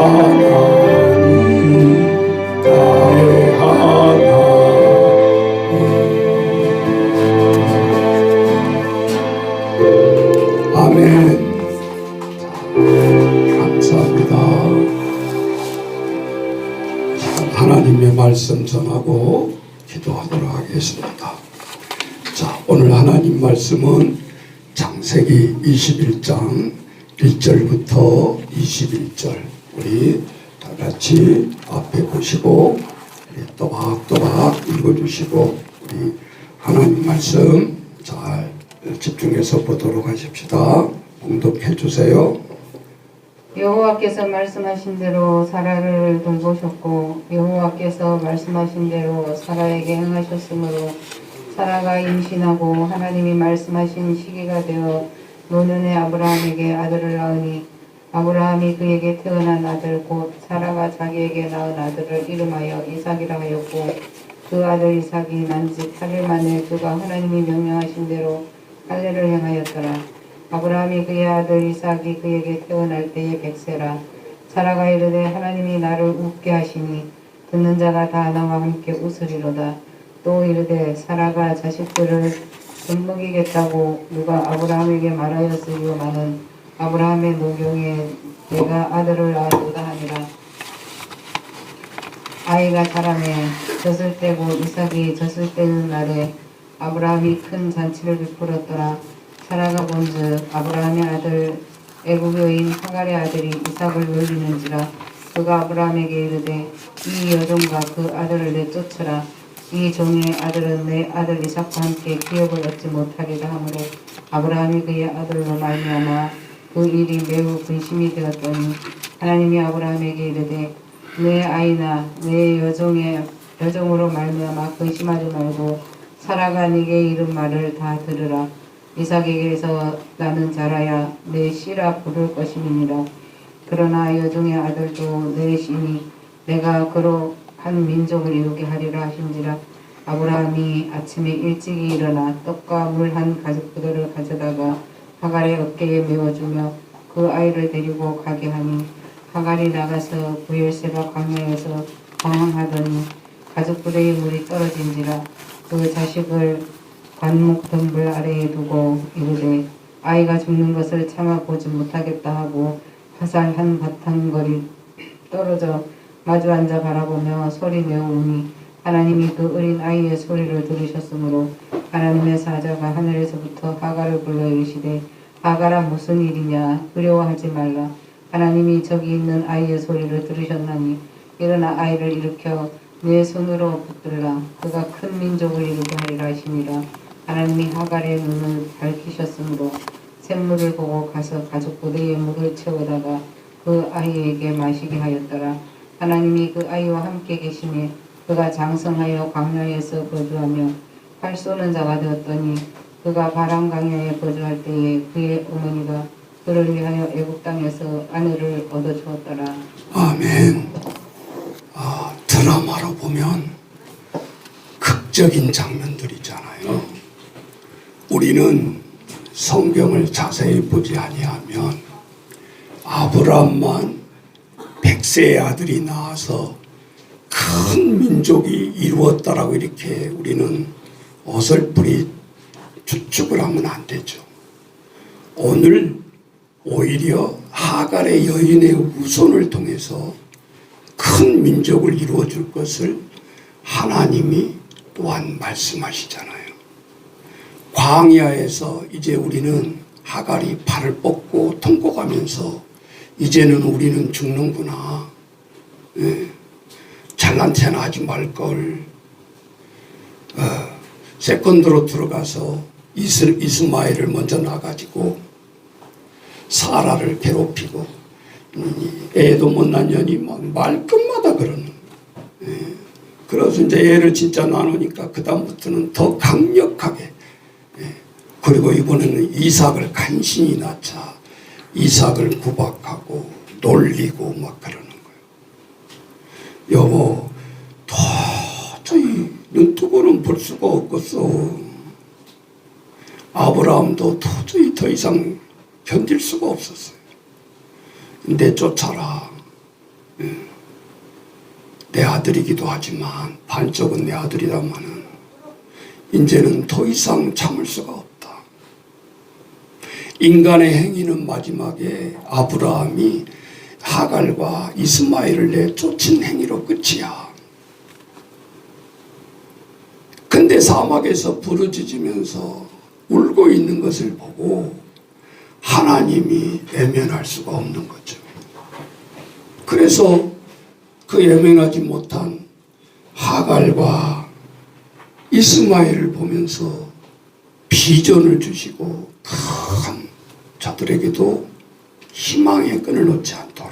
나의 하나님. 아멘. 감사합니다. 하나님의 말씀 전하고 기도하도록 하겠습니다. 자, 오늘 하나님 말씀은 창세기 21장 1절부터 21절, 우리 다 같이 앞에 보시고 또박또박 읽어주시고 우리 하나님 말씀 잘 집중해서 보도록 하십시다. 봉독해 주세요. 여호와께서 말씀하신 대로 사라를 돌보셨고 여호와께서 말씀하신 대로 사라에게 행하셨으므로 사라가 임신하고 하나님이 말씀하신 시기가 되어 노년의 아브라함에게 아들을 낳으니 아브라함이 그에게 태어난 아들 곧 사라가 자기에게 낳은 아들을 이름하여 이삭이라 하였고 그 아들 이삭이 난 지 8일 만에 그가 하나님이 명령하신 대로 할례를 행하였더라. 아브라함이 그의 아들 이삭이 그에게 태어날 때에 100세라. 사라가 이르되 하나님이 나를 웃게 하시니 듣는 자가 다 나와 함께 웃으리로다. 또 이르되 사라가 자식들을 젖먹이겠다고 누가 아브라함에게 말하였으리오마는 아브라함의 노경에 내가 아들을 낳았도다 하니라. 아이가 자라매 젖을 떼고 이삭이 젖을 떼는 날에 아브라함이 큰 잔치를 베풀었더라. 사라가 본즉 아브라함의 아들 애굽 여인 하갈의 아들이 이삭을 놀리는지라. 그가 아브라함에게 이르되 이 여종과 그 아들을 내쫓으라. 이 종의 아들은 내 아들 이삭과 함께 기업을 얻지 못하리라 하므로 아브라함이 그의 아들로 말미암아 그 일이 매우 근심이 되었더니 하나님이 아브라함에게 이르되 내 아이나 내 여종으로 말미암아 근심하지 말고 사라가 네게 이른 말을 다 들으라. 이삭에게서 나는 자라야 내 씨라 부를 것임이니라. 그러나 여종의 아들도 내 씨니 내가 그로 한 민족을 이루게 하리라 하신지라. 아브라함이 아침에 일찍이 일어나 떡과 물 한 가죽부대를 가져다가 하갈의 어깨에 메워주며 그 아이를 데리고 가게 하니 하갈이 나가서 부엘세바 광야에서 방황하더니 가죽부대의 물이 떨어진지라. 그 자식을 관목 덤불 아래에 두고 이르되 아이가 죽는 것을 참아 보지 못하겠다 하고 화살 한 바탕거리 떨어져 마주 앉아 바라보며 소리내어 우니 하나님이 그 어린 아이의 소리를 들으셨으므로 하나님의 사자가 하늘에서부터 하갈을 불러 이르시되 하갈아 무슨 일이냐 두려워하지 말라. 하나님이 저기 있는 아이의 소리를 들으셨나니 일어나 아이를 일으켜 내 손으로 붙들라. 그가 큰 민족을 이루게 하리라 하시니라. 하나님이 하갈의 눈을 밝히셨으므로 샘물을 보고 가서 가죽부대에 물을 채우다가 그 아이에게 마시게 하였더라. 하나님이 그 아이와 함께 계시니 그가 장성하여 광야에서 거주하며 활 쏘는 자가 되었더니 그가 바람 광야에 거주할 때에 그의 어머니가 그를 위하여 애굽 땅에서 아내를 얻어 주었더라. 아멘. 드라마로 보면 극적인 장면들이잖아요. 우리는 성경을 자세히 보지 아니하면 아브라함만 100세의 아들이 나와서 큰 민족이 이루었다라고 이렇게 우리는 어설프게 추측을 하면 안 되죠. 오늘 오히려 하갈의 여인의 후손을 통해서 큰 민족을 이루어 줄 것을 하나님이 또한 말씀하시잖아요. 광야에서 이제 우리는 하갈이 발을 뻗고 통곡하면서 이제는 우리는 죽는구나. 잘난 체나 하지 말걸. 세컨드로 들어가서 이스마엘을 먼저 놔가지고 사라를 괴롭히고 애도 못 낳냐니 막 말끝마다 그러는. 그래서 이제 애를 진짜 나누니까 그 다음부터는 더 강력하게. 그리고 이번에는 이삭을 간신히 낳자 이삭을 구박하고 놀리고 막 그러는 거예요. 여보, 도저히 눈뜨고는 볼 수가 없겠어. 아브라함도 도저히 더 이상 견딜 수가 없었어요. 내쫓아라. 내 아들이기도 하지만 반쪽은 내 아들이다마는 이제는 더 이상 참을 수가 없다. 인간의 행위는 마지막에 아브라함이 하갈과 이스마엘을 내쫓은 행위로 끝이야. 근데 사막에서 부르짖으면서 울고 있는 것을 보고 하나님이 외면할 수가 없는 거죠. 그래서 그 외면하지 못한 하갈과 이스마엘을 보면서 비전을 주시고 큰 자들에게도 희망의 끈을 놓지 않도록.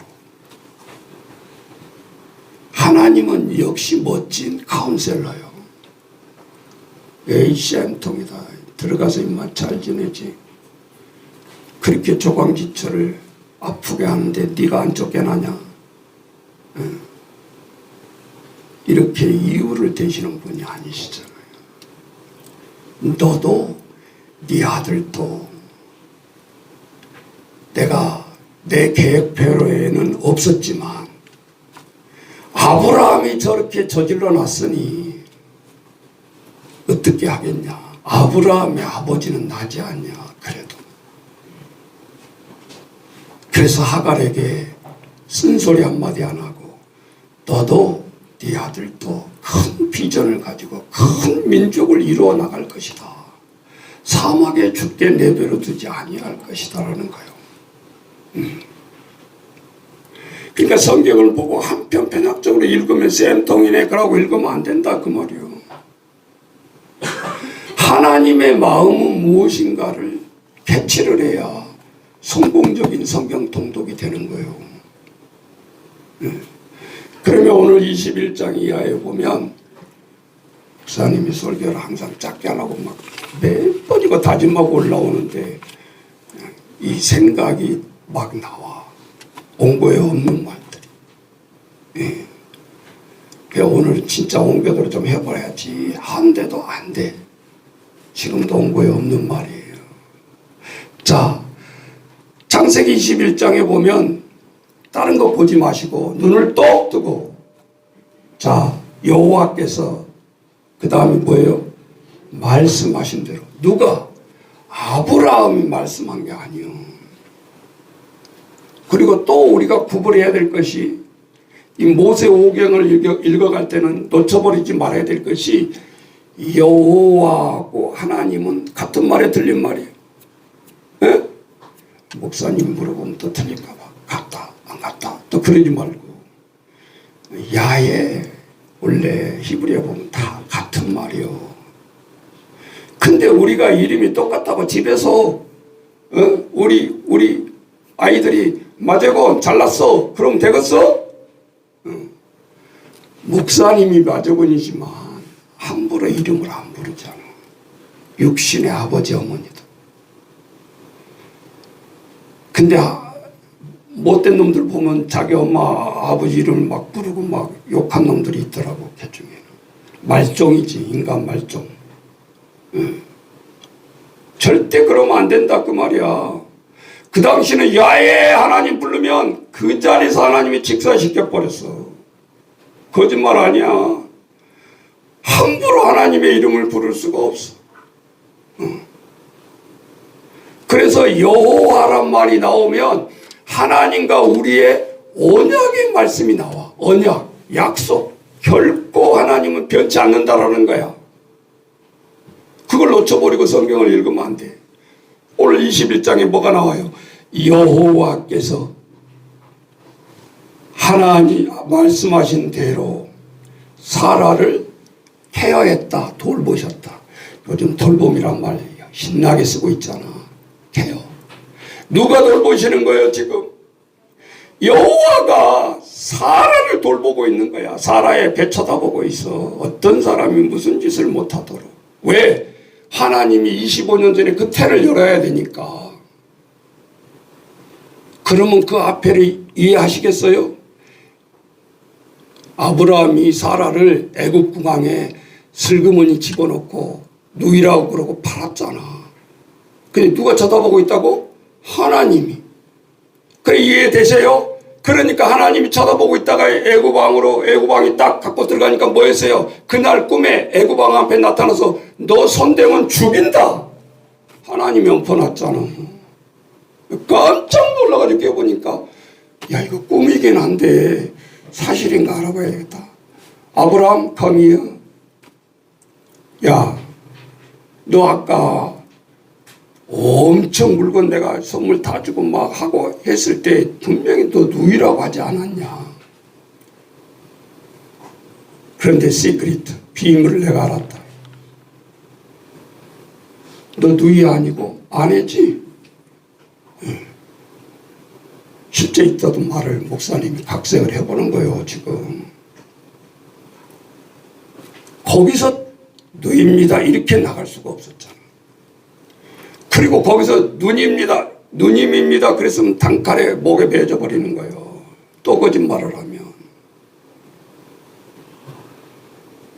하나님은 역시 멋진 카운셀러요. 에이시안통이다. 들어가서 입만 잘 지내지. 그렇게 조광지철을 아프게 하는데 네가 안 쫓겨나냐? 이렇게 이유를 대시는 분이 아니시잖아요. 너도 네 아들도 내가 내 계획표에는 없었지만 아브라함이 저렇게 저질러 놨으니 어떻게 하겠냐. 아브라함의 아버지는 나지 않냐. 그래도 그래서 하갈에게 쓴소리 한마디 안 하고 너도 네 아들도 큰 비전을 가지고 큰 민족을 이루어 나갈 것이다. 사막에 죽게 내버려 두지 아니할 것이다 라는 거예요. 그러니까 성경을 보고 한편 편학적으로 읽으면 쌤통이네 그러고 읽으면 안 된다 그 말이에요. 하나님의 마음은 무엇인가를 캐치를 해야 성공적인 성경 통독이 되는 거예요. 그러면 오늘 21장 이하에 보면 목사님이 설교를 항상 작게 안 하고 막 몇 번이고 다짐하고 올라오는데 이 생각이 막 나와. 온고에 없는 말들이. 예. 그래서 오늘 진짜 온고대로 좀 해봐야지 한데도 안 돼. 지금도 온고에 없는 말이에요. 자, 창세기 21장에 보면 다른 거 보지 마시고 눈을 똑 뜨고 자 여호와께서 그 다음에 뭐예요? 말씀하신 대로. 누가? 아브라함이 말씀한 게 아니요. 그리고 또 우리가 구분해야 될 것이 이 모세 오경을 읽어갈 때는 놓쳐버리지 말아야 될 것이 여호와하고 하나님은 같은 말에 틀린 말이에요. 에? 목사님 물어보면 또 틀릴까 봐. 같다 안 같다 또 그러지 말고 야에 원래 히브리어 보면 다 같은 말이요. 근데 우리가 이름이 똑같다고 집에서 우리 아이들이 마제곤 잘났어 그럼 되겠어? 목사님이 마제곤이지만 함부로 이름을 안 부르잖아. 육신의 아버지 어머니도. 근데 못된 놈들 보면 자기 엄마 아버지 이름을 막 부르고 막 욕한 놈들이 있더라고. 개중에는 말종이지. 인간 말종. 절대 그러면 안 된다 그 말이야. 그 당시는 야외 하나님 부르면 그 자리에서 하나님이 직사시켜버렸어. 거짓말 아니야. 함부로 하나님의 이름을 부를 수가 없어. 그래서 여호와란 말이 나오면 하나님과 우리의 언약의 말씀이 나와. 언약, 약속. 결코 하나님은 변치 않는다라는 거야. 그걸 놓쳐버리고 성경을 읽으면 안 돼. 오늘 21장에 뭐가 나와요? 여호와께서 하나님 말씀하신 대로 사라를 케어했다, 돌보셨다. 요즘 돌봄이란 말 신나게 쓰고 있잖아. 케어. 누가 돌보시는 거예요 지금? 여호와가 사라를 돌보고 있는 거야. 사라의 배 쳐다보고 있어. 어떤 사람이 무슨 짓을 못하도록. 왜? 하나님이 25년 전에 그 태를 열어야 되니까. 그러면 그 앞에를 이해하시겠어요? 아브라함이 사라를 애굽 궁왕에 슬그머니 집어넣고 누이라고 그러고 팔았잖아. 근데 누가 쳐다보고 있다고? 하나님이. 그래 이해되세요? 그러니까 하나님이 쳐다보고 있다가 애구방이 딱 갖고 들어가니까 뭐 했어요? 그날 꿈에 애구방 앞에 나타나서 너 손대면 죽인다. 하나님이 엎어놨잖아. 깜짝 놀라가지고 깨보니까 야, 이거 꿈이긴 한데 사실인가 알아봐야겠다. 아브라함 come 야, 너 아까 엄청 물건 내가 선물 다 주고 막 하고 했을 때 분명히 너 누이라고 하지 않았냐. 그런데 시크릿, 비밀을 내가 알았다. 너 누이 아니고 아내지? 실제 있다던 말을 목사님이 각색을 해보는 거예요, 지금. 거기서 누입니다 이렇게 나갈 수가 없었잖아. 그리고 거기서 누님입니다 그랬으면 단칼에 목에 매져 버리는 거예요. 또 거짓말을 하면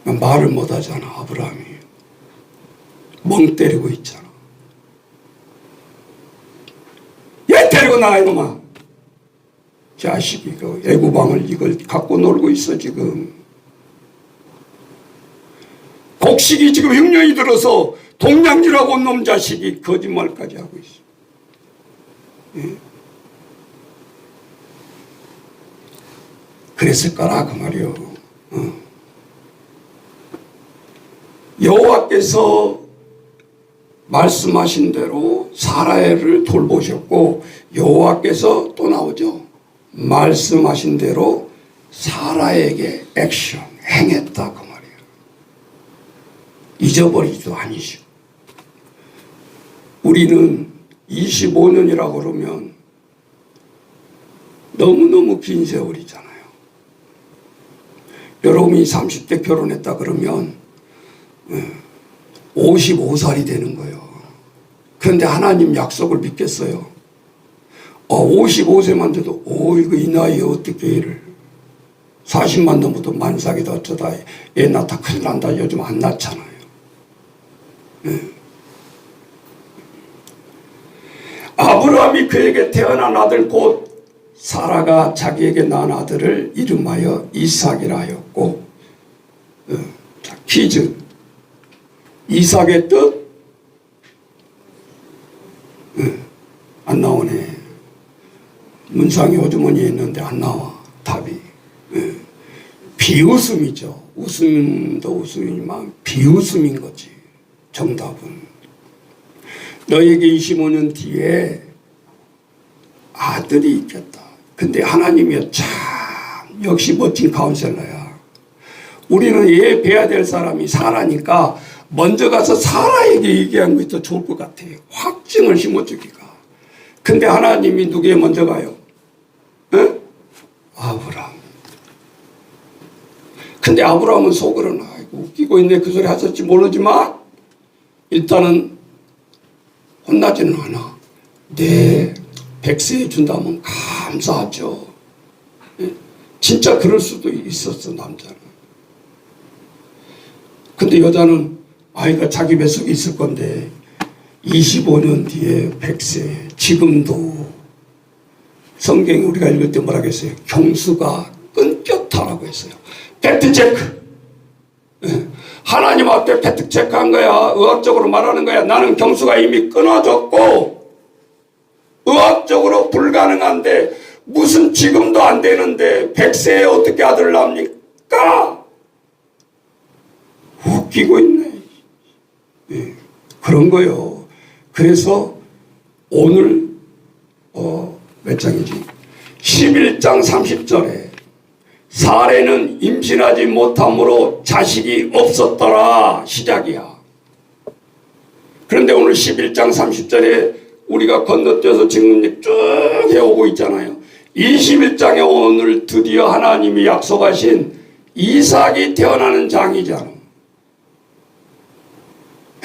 말을 못 하잖아. 아브라함이 멍 때리고 있잖아. 얘 데리고 나가 이놈아. 자식이 그 애구방을 이걸 갖고 놀고 있어 지금. 곡식이 지금 흉년이 들어서 동냥지라고 온 놈 자식이 거짓말까지 하고 있어. 예. 그랬을 거라 그 말이요. 여호와께서 말씀하신 대로 사라를 돌보셨고 여호와께서 또 나오죠. 말씀하신 대로 사라에게 액션 행했다 그 말이에요. 잊어버리지도 아니시고. 우리는 25년이라고 그러면 너무너무 긴 세월이잖아요. 여러분이 30대 결혼했다 그러면 55살이 되는 거예요. 그런데 하나님 약속을 믿겠어요? 55세만 돼도 이거 이 나이에 어떻게 일을 40만 넘어도 만삭이다 어쩌다 애 낳다 큰일 난다. 요즘 안 낳잖아요. 아브라함이 그에게 태어난 아들 곧 사라가 자기에게 낳은 아들을 이름하여 이삭이라 하였고 자, 퀴즈 이삭의 뜻? 안 나오네. 문상이 호주머니에 있는데 안 나와 답이. 비웃음이죠. 웃음도 웃음이지만 비웃음인 거지. 정답은 너에게 25년 뒤에 아들이 있겠다. 근데 하나님이 참 역시 멋진 카운셀러야. 우리는 얘 뵈야 될 사람이 사라니까 먼저 가서 사라에게 얘기한 것이 더 좋을 것 같아요. 확증을 심어주기가. 근데 하나님이 누구에 먼저 가요? 에? 아브라함. 근데 아브라함은 속으로는 아이고 웃기고 있네 그 소리 하실지 모르지만 일단은 혼나지는 않아. 네, 100세 준다면 감사하죠. 진짜 그럴 수도 있었어 남자는. 근데 여자는 아이가 자기 뱃속에 있을 건데 25년 뒤에 100세 지금도 성경에 우리가 읽을 때 뭐라고 했어요? 경수가 끊겼다라고 했어요. 팩트체크. 하나님 앞에 팩트체크한 거야. 의학적으로 말하는 거야. 나는 경수가 이미 끊어졌고 의학적으로 불가능한데 무슨 지금도 안 되는데 100세에 어떻게 아들 낳습니까? 웃기고 있네. 그런 거요. 그래서 오늘 몇 장이지? 11장 30절에 사례는 임신하지 못함으로 자식이 없었더라 시작이야. 그런데 오늘 11장 30절에 우리가 건너뛰어서 지금 쭉 해오고 있잖아요. 21장에 오늘 드디어 하나님이 약속하신 이삭이 태어나는 장이잖아.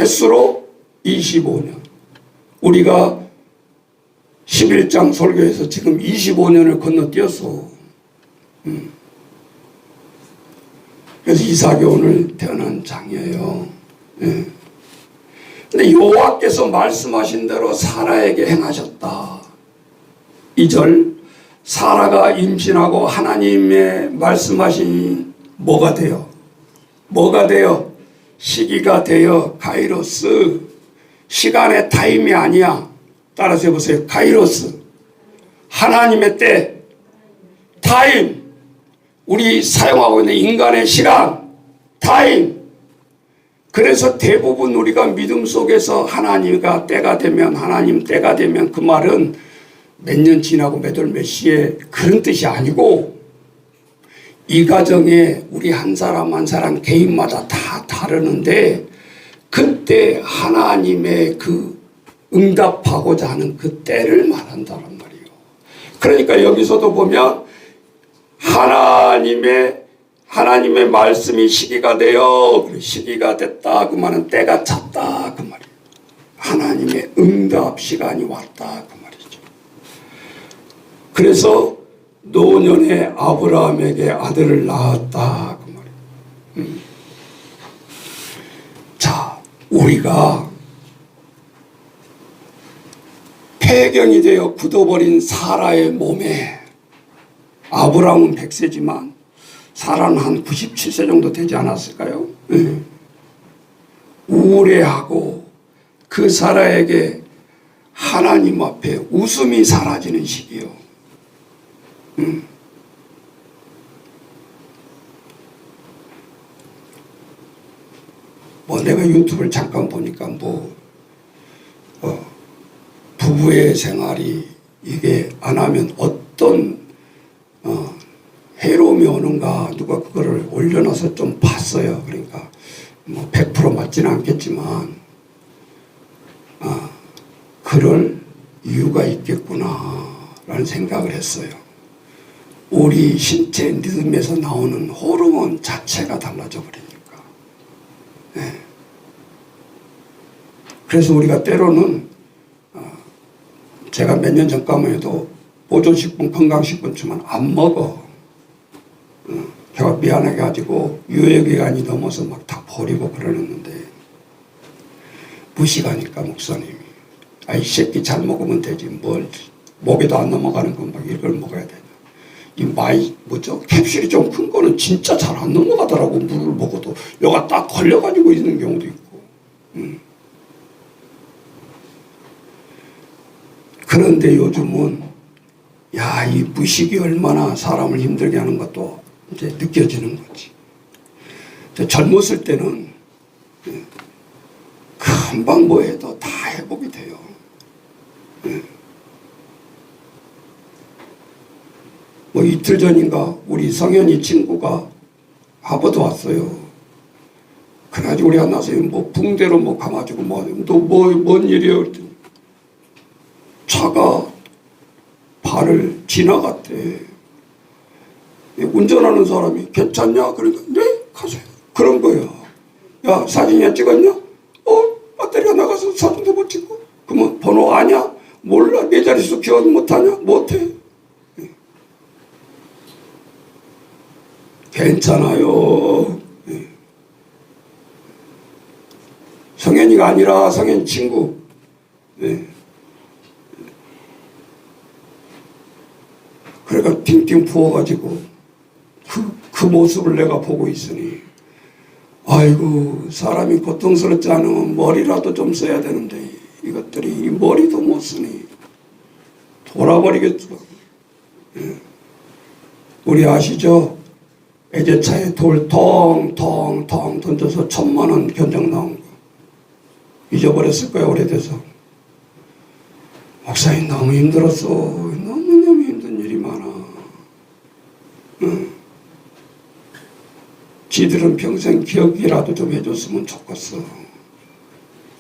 횟수로 25년. 우리가 11장 설교에서 지금 25년을 건너뛰었어. 그래서 이삭이 오늘 태어난 장이에요. 근데 여호와께서 말씀하신 대로 사라에게 행하셨다. 2절 사라가 임신하고 하나님의 말씀하신 뭐가 돼요? 뭐가 돼요? 시기가 돼요. 카이로스. 시간의 타임이 아니야. 따라서 해보세요. 카이로스. 하나님의 때. 타임. 우리 사용하고 있는 인간의 시간. 타임. 그래서 대부분 우리가 믿음 속에서 하나님과 때가 되면, 하나님 때가 되면, 그 말은 몇 년 지나고 몇 월 몇 시에 그런 뜻이 아니고, 이 가정에 우리 한 사람 한 사람 개인마다 다 다르는데, 그때 하나님의 그 응답하고자 하는 그 때를 말한다란 말이에요. 그러니까 여기서도 보면 하나님의 말씀이 시기가 되어, 시기가 됐다 그 말은 때가 찼다 그 말이에요. 하나님의 응답 시간이 왔다 그 말이죠. 그래서 노년에 아브라함에게 아들을 낳았다 그 말이에요. 자, 우리가 폐경이 되어 굳어버린 사라의 몸에, 아브라함은 100세지만 사라는 한 97세 정도 되지 않았을까요? 우울해하고 그 사라에게 하나님 앞에 웃음이 사라지는 시기요. 뭐 내가 유튜브를 잠깐 보니까 부부의 생활이 이게 안 하면 어떤 해로움이 오는가, 누가 그거를 올려놔서 좀 봤어요. 그러니까 뭐 100% 맞지는 않겠지만 그럴 이유가 있겠구나라는 생각을 했어요. 우리 신체 리듬에서 나오는 호르몬 자체가 달라져 버리니까. 네. 그래서 우리가 때로는 제가 몇 년 전까만 해도 보존식품, 건강식품쯤은 안 먹어. 제가 미안해 가지고 유효기간이 넘어서 막 다 버리고 그러는데, 무식하니까 목사님이 이 새끼 잘 먹으면 되지 뭘 목에도 안 넘어가는 건 막 이걸 먹어야 되냐. 이 캡슐이 좀 큰 거는 진짜 잘 안 넘어가더라고. 물을 먹어도 여가 딱 걸려가지고 있는 경우도 있고. 그런데 요즘은 이 무식이 얼마나 사람을 힘들게 하는 것도 이제 느껴지는 거지. 젊었을 때는 금방 뭐 해도 다 회복이 돼요. 뭐 이틀 전인가 우리 성현이 친구가 하버드 왔어요. 그래가지고 우리가 나서 뭐 붕대로 뭐 감아주고 뭔 일이야 그랬더니 차가 발을 지나갔대. 운전하는 사람이 괜찮냐? 그러니까 네 가세요. 그런 거야. 야 사진이야 찍었냐? 배터리가 나가서 사진도 못 찍고. 그러면 번호 아냐? 몰라. 내 자릿수 기억 못하냐? 못해. 괜찮아요. 성현이가 아니라 성현 친구. 그러니까 팅팅 부어가지고 그 모습을 내가 보고 있으니, 아이고 사람이 고통스럽지 않으면 머리라도 좀 써야 되는데 이것들이 이 머리도 못 쓰니 돌아버리겠죠. 우리 아시죠? 애제차에 돌 텅텅텅 던져서 1000만원 견적 나온 거 잊어버렸을 거야. 오래돼서. 목사님 너무 힘들었어. 너무너무 힘든 일이 많아. 지들은 평생 기억이라도 좀 해줬으면 좋겠어.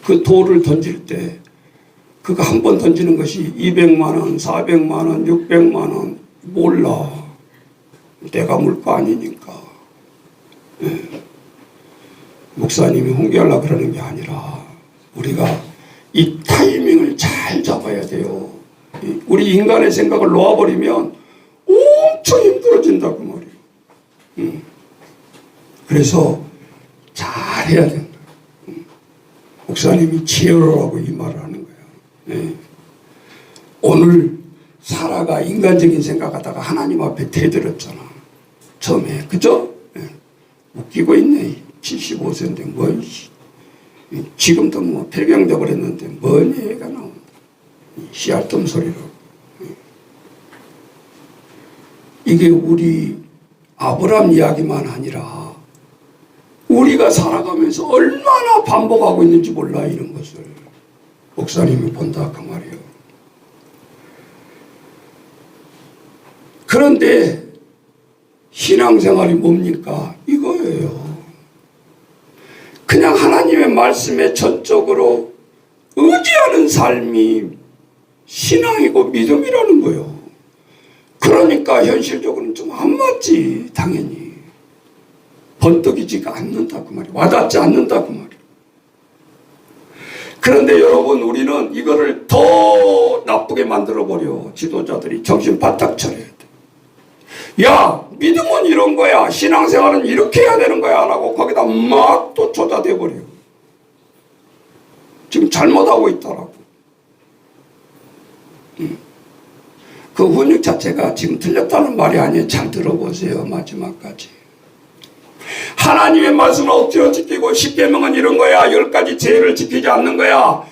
그 돌을 던질 때 그거 한 번 던지는 것이 200만원, 400만원, 600만원 몰라. 내가 물 거 아니니까. 목사님이 홍보하려고 그러는 게 아니라 우리가 이 타이밍을 잘 잡아야 돼요. 우리 인간의 생각을 놓아버리면 엄청 힘들어진다고 말이에요. 그래서 잘해야 된다. 목사님이 지혜로라고 이 말을 하는 거예요. 오늘 사라가 인간적인 생각하다가 하나님 앞에 대들었잖아. 처음에. 그죠? 예. 웃기고 있네. 75세인데 뭐 지금도 뭐 폐병돼 버렸는데 뭔 얘기가 나온다. 씨알tom 소리로. 예. 이게 우리 아브라함 이야기만 아니라 우리가 살아가면서 얼마나 반복하고 있는지 몰라, 이런 것을. 목사님이 본다 그 말이에요. 그런데 신앙생활이 뭡니까? 이거예요. 그냥 하나님의 말씀에 전적으로 의지하는 삶이 신앙이고 믿음이라는 거예요. 그러니까 현실적으로는 좀 안 맞지, 당연히. 번뜩이지가 않는다 그 말이에요. 와닿지 않는다 그 말이에요. 그런데 여러분, 우리는 이거를 더 나쁘게 만들어버려. 지도자들이 정신 바짝 차려야 돼. 야, 믿음은 이런 거야. 신앙생활은 이렇게 해야 되는 거야. 라고 거기다 막 또 조작돼버려. 지금 잘못하고 있더라고. 그 훈육 자체가 지금 틀렸다는 말이 아니에요. 잘 들어보세요. 마지막까지. 하나님의 말씀을 억지로 지키고 10계명은 이런 거야. 10가지 제의를 지키지 않는 거야.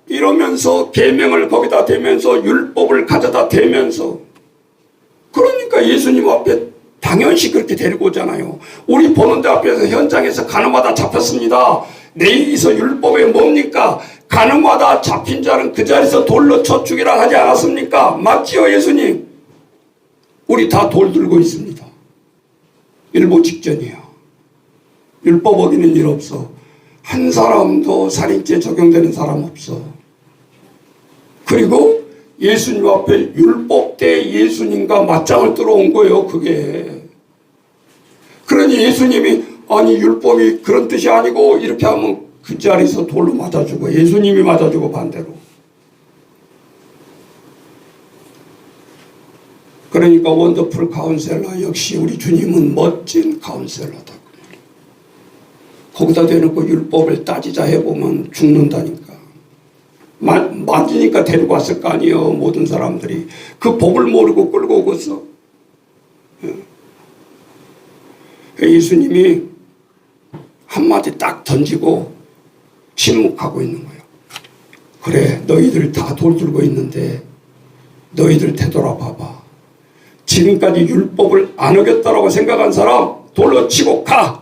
이러면서 계명을 거기다 대면서 율법을 가져다 대면서, 그러니까 예수님 앞에 당연시 그렇게 데리고 오잖아요. 우리 보는 데 앞에서 현장에서 가늠하다 잡혔습니다. 내이서 율법에 뭡니까? 가늠하다 잡힌 자는 그 자리에서 돌로 쳐 죽이라 하지 않았습니까? 맞지요, 예수님? 우리 다 돌 들고 있습니다. 일보 직전이야. 율법 어기는 일 없어. 한 사람도 살인죄 적용되는 사람 없어. 그리고 예수님 앞에 율법 때 예수님과 맞짱을 뜨러 온 거예요, 그게. 그러니 예수님이 아니 율법이 그런 뜻이 아니고 이렇게 하면 그 자리에서 돌로 맞아주고, 예수님이 맞아주고 반대로. 그러니까 원더풀 카운셀러, 역시 우리 주님은 멋진 카운셀러다. 거기다 대놓고 율법을 따지자 해보면 죽는다니까. 맞으니까 데리고 왔을 거 아니에요, 모든 사람들이. 그 법을 모르고 끌고 오겠어. 예수님이 한마디 딱 던지고 침묵하고 있는 거예요. 그래, 너희들 다 돌 들고 있는데 너희들 되돌아봐봐. 지금까지 율법을 안 어겼다라고 생각한 사람 돌로 치고 가.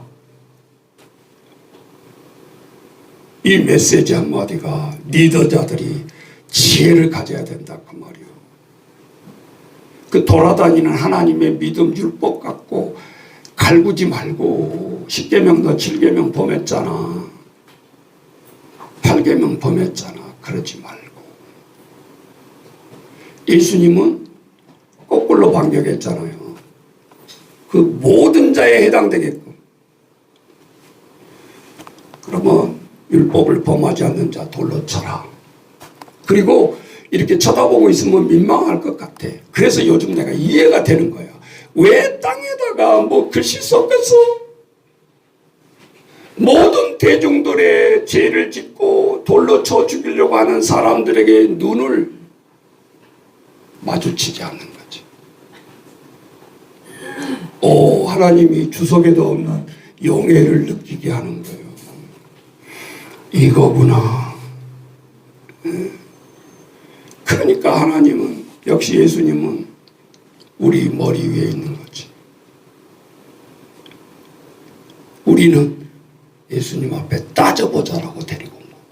이 메시지 한마디가 리더자들이 지혜를 가져야 된다 그 말이에요. 그 돌아다니는 하나님의 믿음 율법 갖고 갈구지 말고 10계명도 7계명 범했잖아. 8계명 범했잖아. 그러지 말고. 예수님은 거꾸로 반격했잖아요. 그 모든 자에 해당되게끔. 그러면 율법을 범하지 않는 자 돌로 쳐라. 그리고 이렇게 쳐다보고 있으면 민망할 것 같아. 그래서 요즘 내가 이해가 되는 거야. 왜 땅에다가 뭐 글씨 썼겠어? 모든 대중들의 죄를 짓고 돌로 쳐 죽이려고 하는 사람들에게 눈을 마주치지 않는 거지. 오, 하나님이 주석에도 없는 영예를 느끼게 하는 거예요. 이거구나. 그러니까 하나님은, 역시 예수님은 우리 머리 위에 있는 거지. 우리는 예수님 앞에 따져보자라고 데리고 온 거고.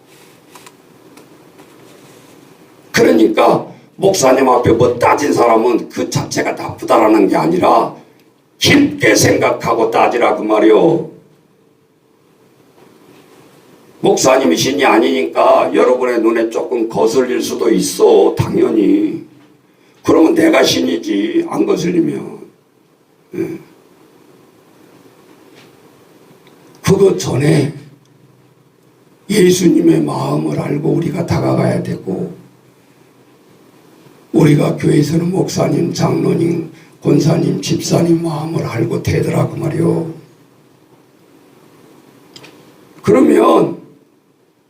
그러니까 목사님 앞에 뭐 따진 사람은 그 자체가 나쁘다라는 게 아니라 깊게 생각하고 따지라 그 말이요. 목사님이 신이 아니니까 여러분의 눈에 조금 거슬릴 수도 있어. 당연히. 그러면 내가 신이지, 안 거슬리면. 네. 그거 전에 예수님의 마음을 알고 우리가 다가가야 되고, 우리가 교회에서는 목사님, 장로님, 권사님, 집사님 마음을 알고 되더라 그 말이요. 그러면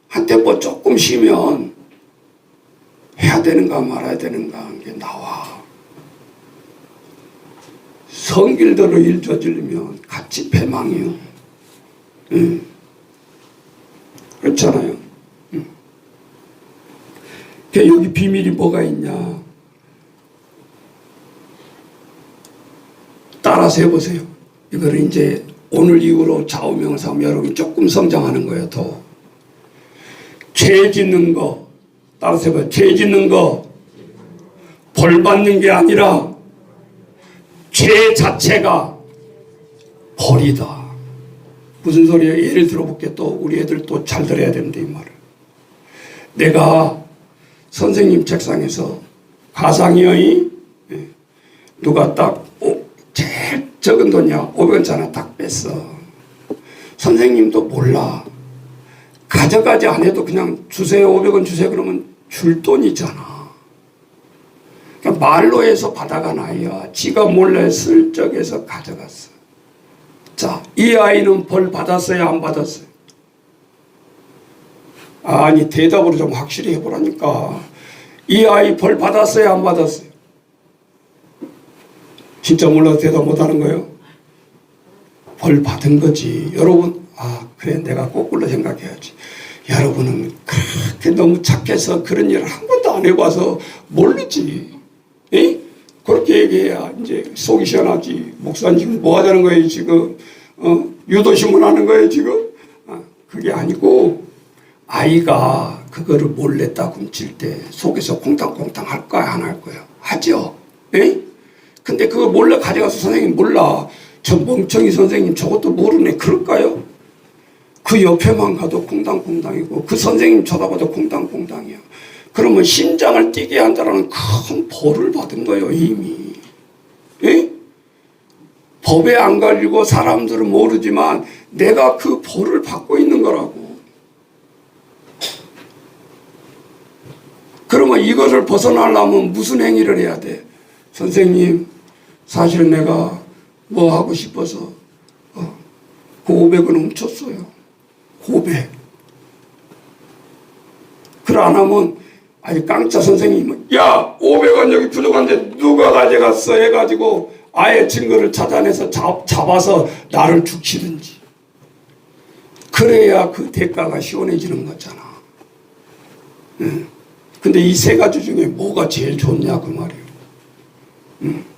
한때 뭐 조금 쉬면 해야 되는가 말아야 되는가 하는 게 나와. 성길대로 일 저지르면 같이 패망이요. 그렇잖아요. 여기 비밀이 뭐가 있냐? 따라서 해보세요. 이거를 이제 오늘 이후로 좌우명을 삼으면 여러분이 조금 성장하는 거예요. 더. 죄 짓는 거, 따라서 해봐요. 죄 짓는 거, 벌 받는 게 아니라 죄 자체가 벌이다. 무슨 소리예요? 예를 들어볼게. 또 우리 애들 또 잘 들어야 되는데 이 말을. 내가 선생님 책상에서 가상이의 누가 딱 제일 적은 돈이야 500원짜리 하나 딱 뺐어. 선생님도 몰라. 가져가지 안 해도 그냥 주세요 500원 주세요 그러면 줄 돈이잖아. 그러니까 말로 해서 받아간 아이야. 지가 몰래 슬쩍 해서 가져갔어. 자, 이 아이는 벌 받았어요 안 받았어요? 아니 대답으로 좀 확실히 해보라니까. 이 아이 벌 받았어요 안 받았어요? 진짜 몰라서 대답 못하는 거예요? 벌 받은 거지. 여러분, 그래 내가 거꾸로 생각해야지. 여러분은 그렇게 너무 착해서 그런 일을 한 번도 안 해봐서 모르지. 에? 그렇게 얘기해야 이제 속이 시원하지. 목사님 지금 뭐 하자는 거예요 지금? 유도신문 하는 거예요 지금? 그게 아니고 아이가 그거를 몰래 딱 훔칠 때 속에서 콩탕콩탕 할 거야 안 할 거야? 하죠. 에? 근데 그거 몰래 가져가서 선생님 몰라. 저 멍청이 선생님 저것도 모르네. 그럴까요? 그 옆에만 가도 콩당콩당이고 그 선생님 쳐다봐도 콩당콩당이야. 그러면 심장을 뛰게 한다는 큰 벌을 받은 거예요 이미. 에? 법에 안 걸리고 사람들은 모르지만 내가 그 벌을 받고 있는 거라고. 그러면 이것을 벗어나려면 무슨 행위를 해야 돼? 선생님 사실은 내가 뭐 하고 싶어서 그 500원 훔쳤어요. 500. 그걸 안 하면 아니 깡짜 선생님은 야 500원 여기 부족한데 누가 가져갔어 해가지고 아예 증거를 찾아내서 잡아서 나를 죽이든지. 그래야 그 대가가 시원해지는 거잖아. 근데 이 세 가지 중에 뭐가 제일 좋냐 그 말이에요.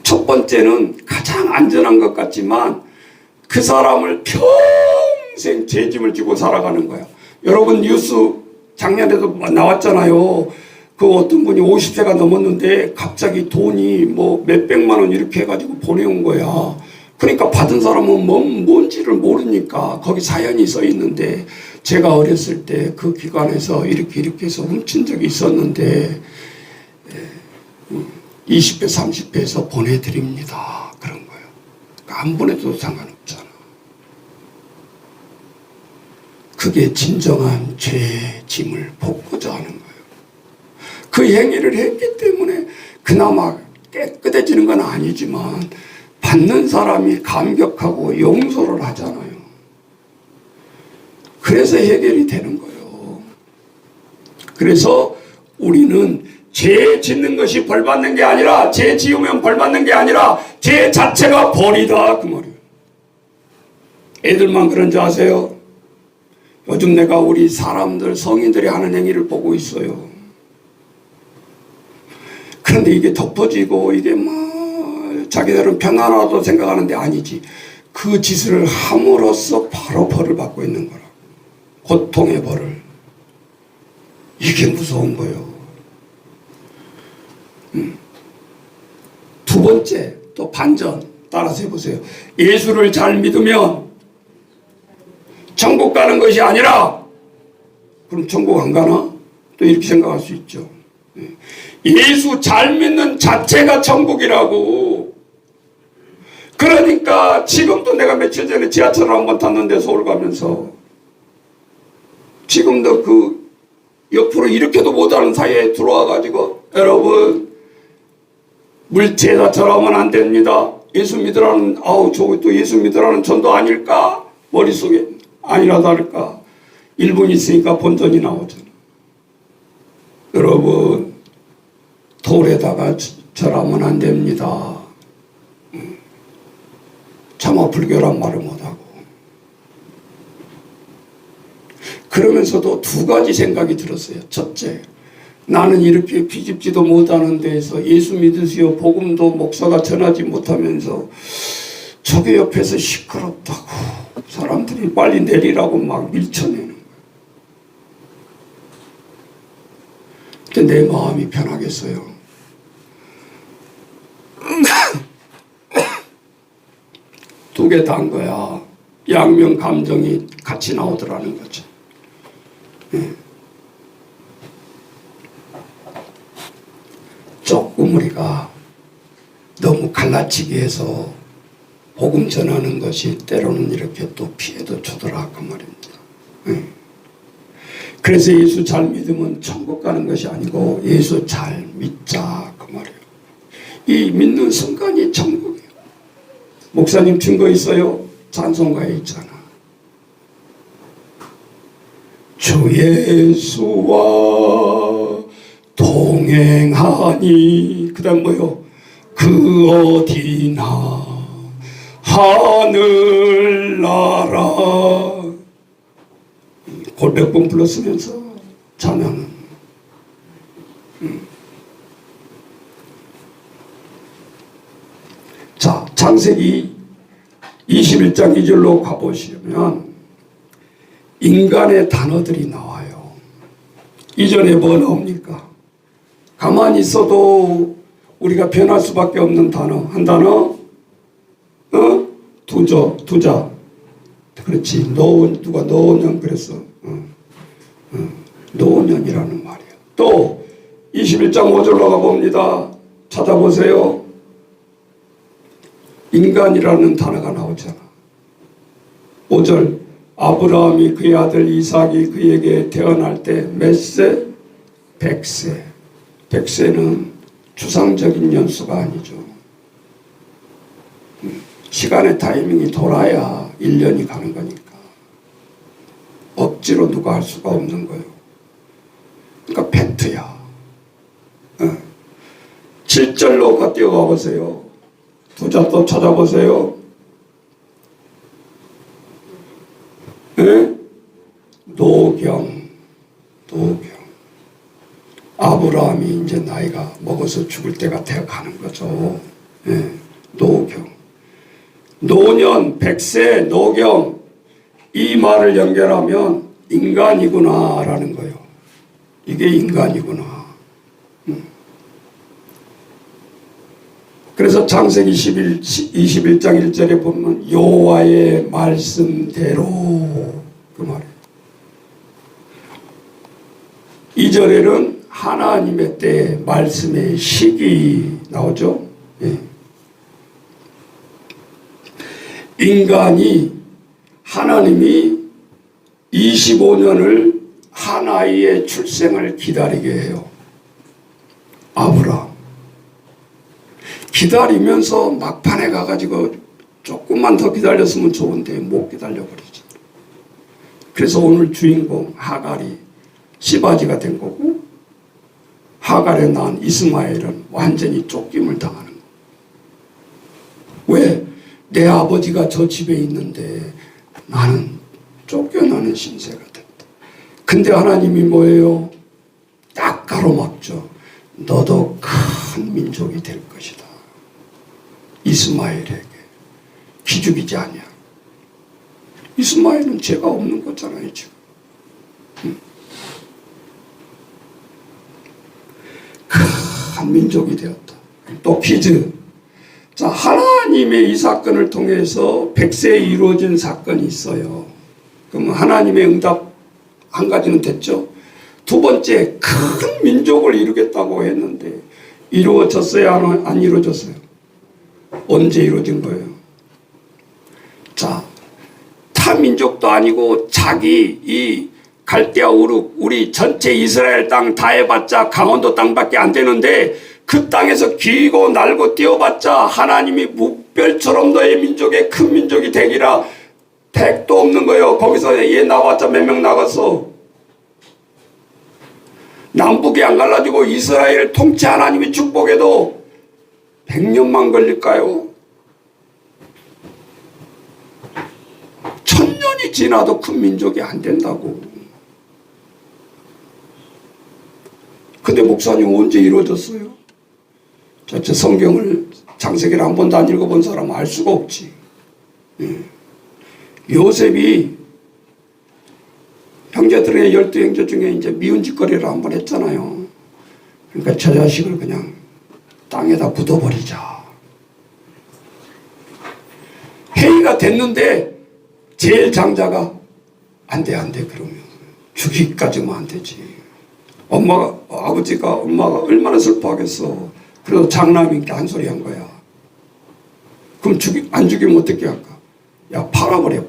첫 번째는 가장 안전한 것 같지만 그 사람을 평생 죄짐을 지고 살아가는 거야. 여러분 뉴스 작년에도 나왔잖아요. 그 어떤 분이 50세가 넘었는데 갑자기 돈이 뭐 몇백만 원 이렇게 해가지고 보내온 거야. 그러니까 받은 사람은 뭔지를 모르니까 거기 사연이 써 있는데 제가 어렸을 때 그 기관에서 이렇게 해서 훔친 적이 있었는데 20배 30배에서 보내드립니다. 그런 거예요. 그러니까 안 보내도 상관없잖아. 그게 진정한 죄의 짐을 벗고자 하는 거예요. 그 행위를 했기 때문에 그나마 깨끗해지는 건 아니지만 받는 사람이 감격하고 용서를 하잖아요. 그래서 해결이 되는 거예요. 그래서 우리는 죄 짓는 것이 벌 받는 게 아니라 죄 지으면 벌 받는 게 아니라 죄 자체가 벌이다 그 말이에요. 애들만 그런 줄 아세요? 요즘 내가 우리 사람들 성인들이 하는 행위를 보고 있어요. 그런데 이게 덮어지고 이게 자기들은 편안하다고 생각하는데 아니지. 그 짓을 함으로써 바로 벌을 받고 있는 거라. 고통의 벌을. 이게 무서운 거예요. 두 번째 또 반전 따라서 해보세요. 예수를 잘 믿으면 천국 가는 것이 아니라 그럼 천국 안 가나? 또 이렇게 생각할 수 있죠. 예수 잘 믿는 자체가 천국이라고. 그러니까 지금도 내가 며칠 전에 지하철을 한번 탔는데 서울 가면서 지금도 그 옆으로 이렇게도 못하는 사이에 들어와가지고 여러분 물제자처럼 하면 안 됩니다. 예수 믿으라는 저기 또 예수 믿으라는 전도 아닐까? 머릿속에 아니라 다를까 1분 있으니까 본전이 나오잖아. 여러분 돌에다가 절하면 안 됩니다. 차마 불교란 말을 못하고. 그러면서도 두 가지 생각이 들었어요. 첫째, 나는 이렇게 비집지도 못하는 데에서 예수 믿으시오 복음도 목사가 전하지 못하면서 저게 옆에서 시끄럽다고 사람들이 빨리 내리라고 막 밀쳐내는 거예요. 근데 내 마음이 편하겠어요. 두 개 다 한 거야. 양면 감정이 같이 나오더라는 거죠. 네. 조금 우리가 너무 갈라치기 해서 복음 전하는 것이 때로는 이렇게 또 피해도 주더라 그 말입니다. 네. 그래서 예수 잘 믿으면 천국 가는 것이 아니고 예수 잘 믿자 그 말이에요. 이 믿는 순간이 천국이에요. 목사님 증거 있어요? 찬송가에 있잖아. 주 예수와 동행하니 그 다음 뭐요? 그 어디나 하늘나라 골100번 불렀으면서 찬양은 자, 창세기 21장 2절로 가보시면 인간의 단어들이 나와요. 이전에 뭐 나옵니까? 가만히 있어도 우리가 변할 수밖에 없는 단어. 한 단어? 두자. 그렇지. 누가 노년 그랬어. 노년이라는 말이에요. 또 21장 5절로 가봅니다. 찾아보세요. 인간이라는 단어가 나오잖아. 5절 아브라함이 그의 아들 이삭이 그에게 태어날 때 몇 세? 100세. 100세는 추상적인 연수가 아니죠. 시간의 타이밍이 돌아야 1년이 가는 거니까. 억지로 누가 할 수가 없는 거예요. 그러니까 팩트야. 7절로 뛰어가 보세요. 두자 또 찾아보세요. 노경. 아브라함이 이제 나이가 먹어서 죽을 때가 되어 가는 거죠. 노경. 노년, 100세, 노경. 이 말을 연결하면 인간이구나 라는 거예요. 이게 인간이구나. 그래서 창세기 21장 1절에 보면 여호와의 말씀대로 그 말이에요. 2절에는 하나님의 때 말씀의 시기 나오죠. 인간이 하나님이 25년을 한 아이의 출생을 기다리게 해요. 아브라함 기다리면서 막판에 가가지고 조금만 더 기다렸으면 좋은데 못 기다려버리죠. 그래서 오늘 주인공 하갈이 씨바지가 된 거고, 하갈에 낳은 이스마엘은 완전히 쫓김을 당하는 거예요. 왜? 내 아버지가 저 집에 있는데 나는 쫓겨나는 신세가 됐다. 근데 하나님이 뭐예요? 딱 가로막죠. 너도 큰 민족이 될 것이다. 이스마엘에게 기죽이지 아니야. 이스마엘은 죄가 없는 거잖아요 지금. 큰 민족이 되었다. 또 퀴즈. 자, 하나님의 이 사건을 통해서 100세에 이루어진 사건이 있어요. 그럼 하나님의 응답 한 가지는 됐죠. 두 번째, 큰 민족을 이루겠다고 했는데 이루어졌어요? 안 이루어졌어요? 언제 이루어진 거예요? 자, 타 민족도 아니고 자기 이 갈대아 우르 우리 전체 이스라엘 땅 다 해봤자 강원도 땅밖에 안 되는데 그 땅에서 기고 날고 뛰어봤자 하나님이 무별처럼 너의 민족의 큰 민족이 되기라. 택도 없는 거예요. 거기서 얘 나왔자 몇 명 나갔어. 남북이 안 갈라지고 이스라엘 통치 하나님이 축복해도 100년만 걸릴까요? 천년이 지나도 큰 민족이 안 된다고. 근데 목사님 언제 이루어졌어요? 저 성경을 창세기를 한 번도 안 읽어본 사람은 알 수가 없지. 요셉이 형제들의 12형제 중에 이제 미운 짓거리를 한 번 했잖아요. 그러니까 저 자식을 그냥 땅에다 묻어버리자. 회의가 됐는데 제일 장자가 안 돼 그러면 죽이기까지만 안 되지. 아버지가 엄마가 얼마나 슬퍼하겠어. 그래도 장남이니까 한 소리 한 거야. 그럼 안 죽이면 어떻게 할까? 야, 팔아버려.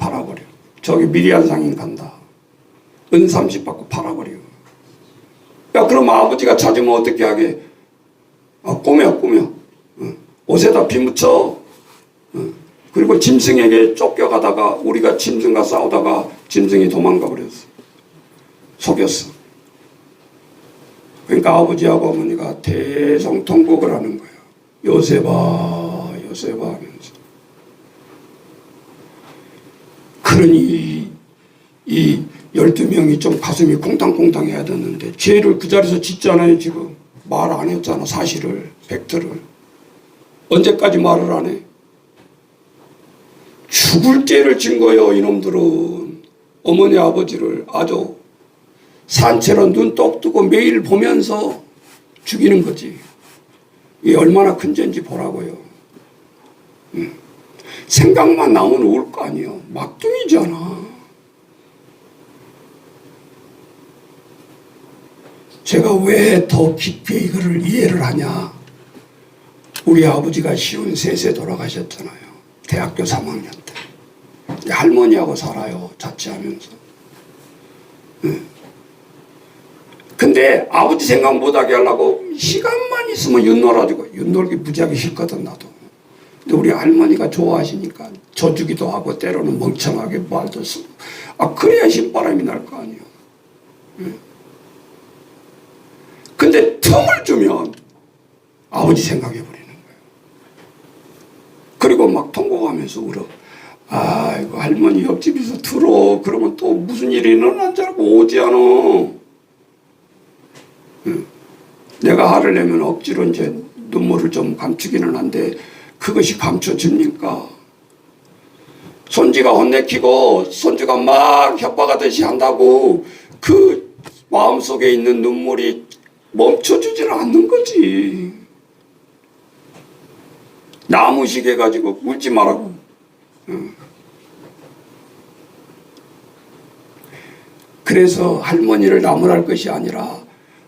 저기 미리안 상인 간다. 은 30 받고 팔아버려. 야, 그럼 아버지가 찾으면 어떻게 하게? 꾸며. 옷에다 피 묻혀. 그리고 짐승에게 쫓겨가다가 우리가 짐승과 싸우다가 짐승이 도망가 버렸어. 속였어. 그러니까 아버지하고 어머니가 대성통곡을 하는 거예요. 요셉아 하면서. 그러니 이 12명이 좀 가슴이 콩당콩당 해야 되는데 죄를 그 자리에서 짓잖아요. 지금 말 안 했잖아. 사실을, 팩트를. 언제까지 말을 안 해? 죽을 죄를 진 거예요. 이놈들은 어머니 아버지를 아주 산채로 눈 똑 뜨고 매일 보면서 죽이는 거지. 이게 얼마나 큰 죄인지 보라고요. 생각만 나오면 울 거 아니에요. 막둥이잖아. 제가 왜 더 깊이 이거를 이해를 하냐. 우리 아버지가 쉬운 셋에 돌아가셨잖아요. 대학교 3학년 때. 할머니하고 살아요. 자취하면서. 근데 아버지 생각 못하게 하려고 시간만 있으면 윷놀아주고, 윷놀기 무지하게 싫거든 나도. 근데 우리 할머니가 좋아하시니까 져주기도 하고 때로는 멍청하게 말도 쓰고. 그래야 신바람이 날 거 아니에요. 근데 틈을 주면 아버지 생각해버리는 거예요. 그리고 막 통곡하면서 울어. 아이고 할머니 옆집에서 들어. 그러면 또 무슨 일이 일어난 줄 알고 오지 않아. 내가 화를 내면 억지로 이제 눈물을 좀 감추기는 한데 그것이 감춰집니까? 손지가 혼내키고 손주가 막 협박하듯이 한다고 그 마음속에 있는 눈물이 멈춰주질 않는 거지. 나무시게 가지고 울지 말라고. 그래서 할머니를 나무랄 것이 아니라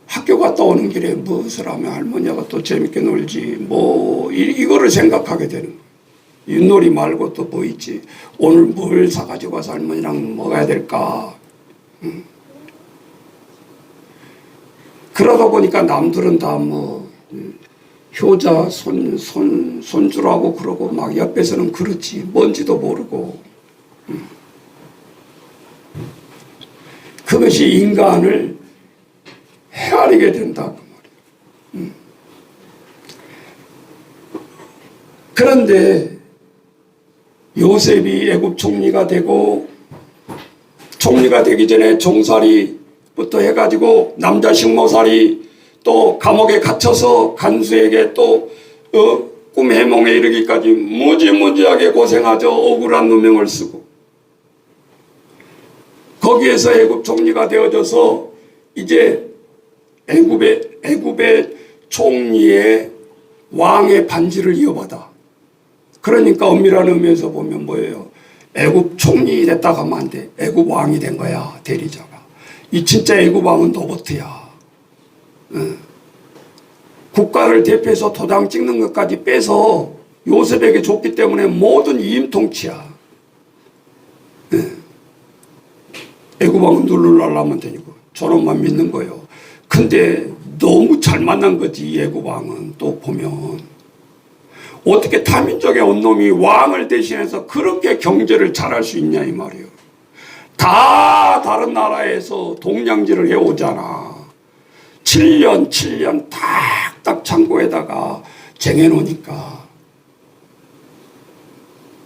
학교 갔다 오는 길에 무엇을 하면 할머니하고 또 재밌게 놀지 이거를 생각하게 되는 거예요. 윷놀이 말고 또 뭐 있지. 오늘 뭘 사가지고 와서 할머니랑 먹어야 될까. 그러다 보니까 남들은 다 효자 손주라고 그러고 막 옆에서는 그렇지 뭔지도 모르고. 그것이 인간을 헤아리게 된다 그 말이에요. 그런데 요셉이 애굽 총리가 되고 총리가 되기 전에 종살이부터 해가지고 남자 식모살이 또 감옥에 갇혀서 간수에게 또 꿈 해몽에 이르기까지 무지무지하게 고생하죠. 억울한 누명을 쓰고 거기에서 애굽 총리가 되어져서 이제 애굽의 총리의 왕의 반지를 이어받아. 그러니까 엄밀한 의미에서 보면 뭐예요? 애굽 총리 됐다가 하면 안 돼. 애굽 왕이 된 거야, 대리자가. 이 진짜 애굽 왕은 로버트야. 국가를 대표해서 도장 찍는 것까지 빼서 요셉에게 줬기 때문에 모든 이임통치야. 애굽 왕은 누르려면 되고 저놈만 믿는 거예요. 근데 너무 잘 만난 거지. 애굽 왕은 또 보면 어떻게 타민족의 온놈이 왕을 대신해서 그렇게 경제를 잘할 수 있냐 이 말이에요. 다 다른 나라에서 동량지를 해오잖아. 7년 탁탁 창고에다가 쟁여놓으니까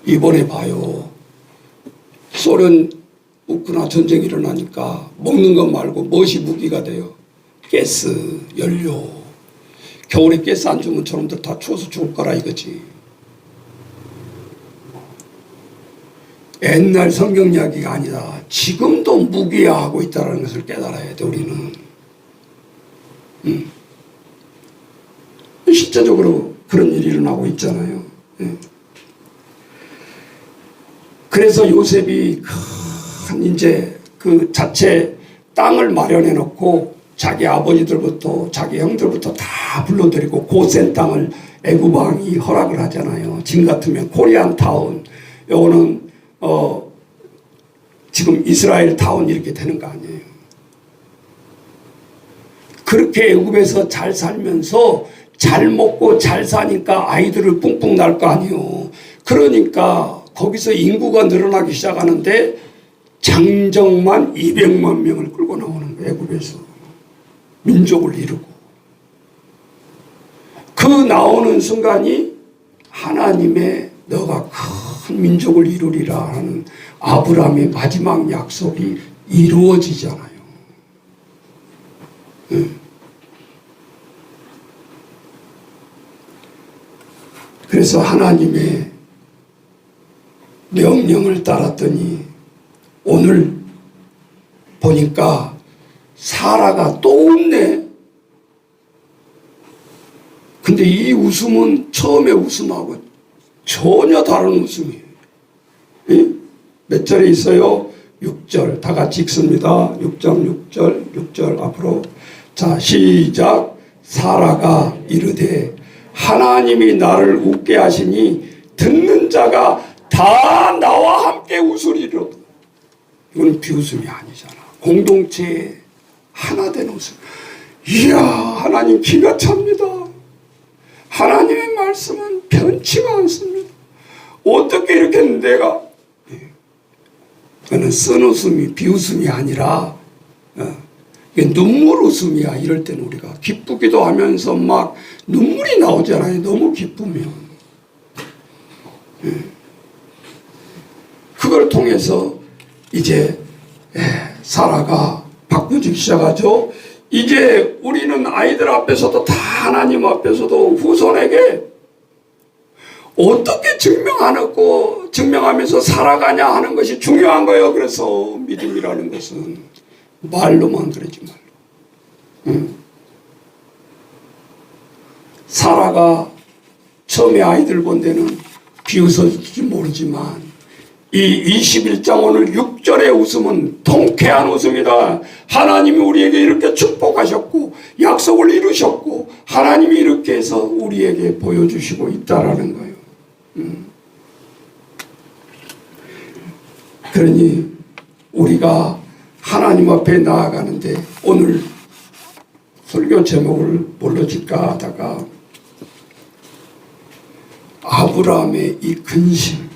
이번에 봐요. 소련 우크라 전쟁이 일어나니까 먹는 것 말고 무엇이 무기가 돼요? 가스, 연료. 겨울에 가스 안 주면 저놈들 다 추워서 죽을 거라 이거지. 옛날 성경 이야기가 아니라 지금도 무기화하고 있다는 것을 깨달아야 돼, 우리는. 실제적으로 그런 일이 일어나고 있잖아요. 그래서 요셉이 큰 이제 그 자체 땅을 마련해 놓고 자기 아버지들부터 자기 형들부터 다 불러들이고 고센 땅을 애굽 왕이 허락을 하잖아요. 지금 같으면 코리안 타운, 요거는 지금 이스라엘 타운 이렇게 되는 거 아니에요. 그렇게 애굽에서 잘 살면서 잘 먹고 잘 사니까 아이들을 뿡뿡 낳을 거 아니에요. 그러니까 거기서 인구가 늘어나기 시작하는데 장정만 200만 명을 끌고 나오는 거예요. 애굽에서 민족을 이루고. 그 나오는 순간이 하나님의 너가 큰 민족을 이루리라 하는 아브라함의 마지막 약속이 이루어지잖아요. 그래서 하나님의 명령을 따랐더니 오늘 보니까 사라가 또 웃네. 근데 이 웃음은 처음에 웃음하고 전혀 다른 웃음이에요. 몇 절에 있어요? 6절. 다 같이 읽습니다. 6절 앞으로. 자, 시작. 사라가 이르되 하나님이 나를 웃게 하시니 듣는 자가 다 나와 함께 웃으리로다. 이건 비웃음이 아니잖아. 공동체에 하나 된 웃음. 이야, 하나님 기가 찹니다. 하나님의 말씀은 변치가 않습니다. 어떻게 이렇게 내가, 그는 쓴 웃음이 비웃음이 아니라 눈물 웃음이야. 이럴 때는 우리가 기쁘기도 하면서 막 눈물이 나오잖아요. 너무 기쁘면. 그걸 통해서 이제 사라가 바꾸기 시작하죠. 이제 우리는 아이들 앞에서도 다 하나님 앞에서도 후손에게 어떻게 증명하면서 살아가냐 하는 것이 중요한 거예요. 그래서 믿음이라는 것은 말로만 그러지 말고. 사라가 처음에 아이들 본 데는 비웃어질지 모르지만 이 21장 오늘 6절의 웃음은 통쾌한 웃음이다. 하나님이 우리에게 이렇게 축복하셨고 약속을 이루셨고 하나님이 이렇게 해서 우리에게 보여주시고 있다라는 거예요. 그러니 우리가 하나님 앞에 나아가는데 오늘 설교 제목을 뭘로 짓까 하다가 아브라함의 이 근심,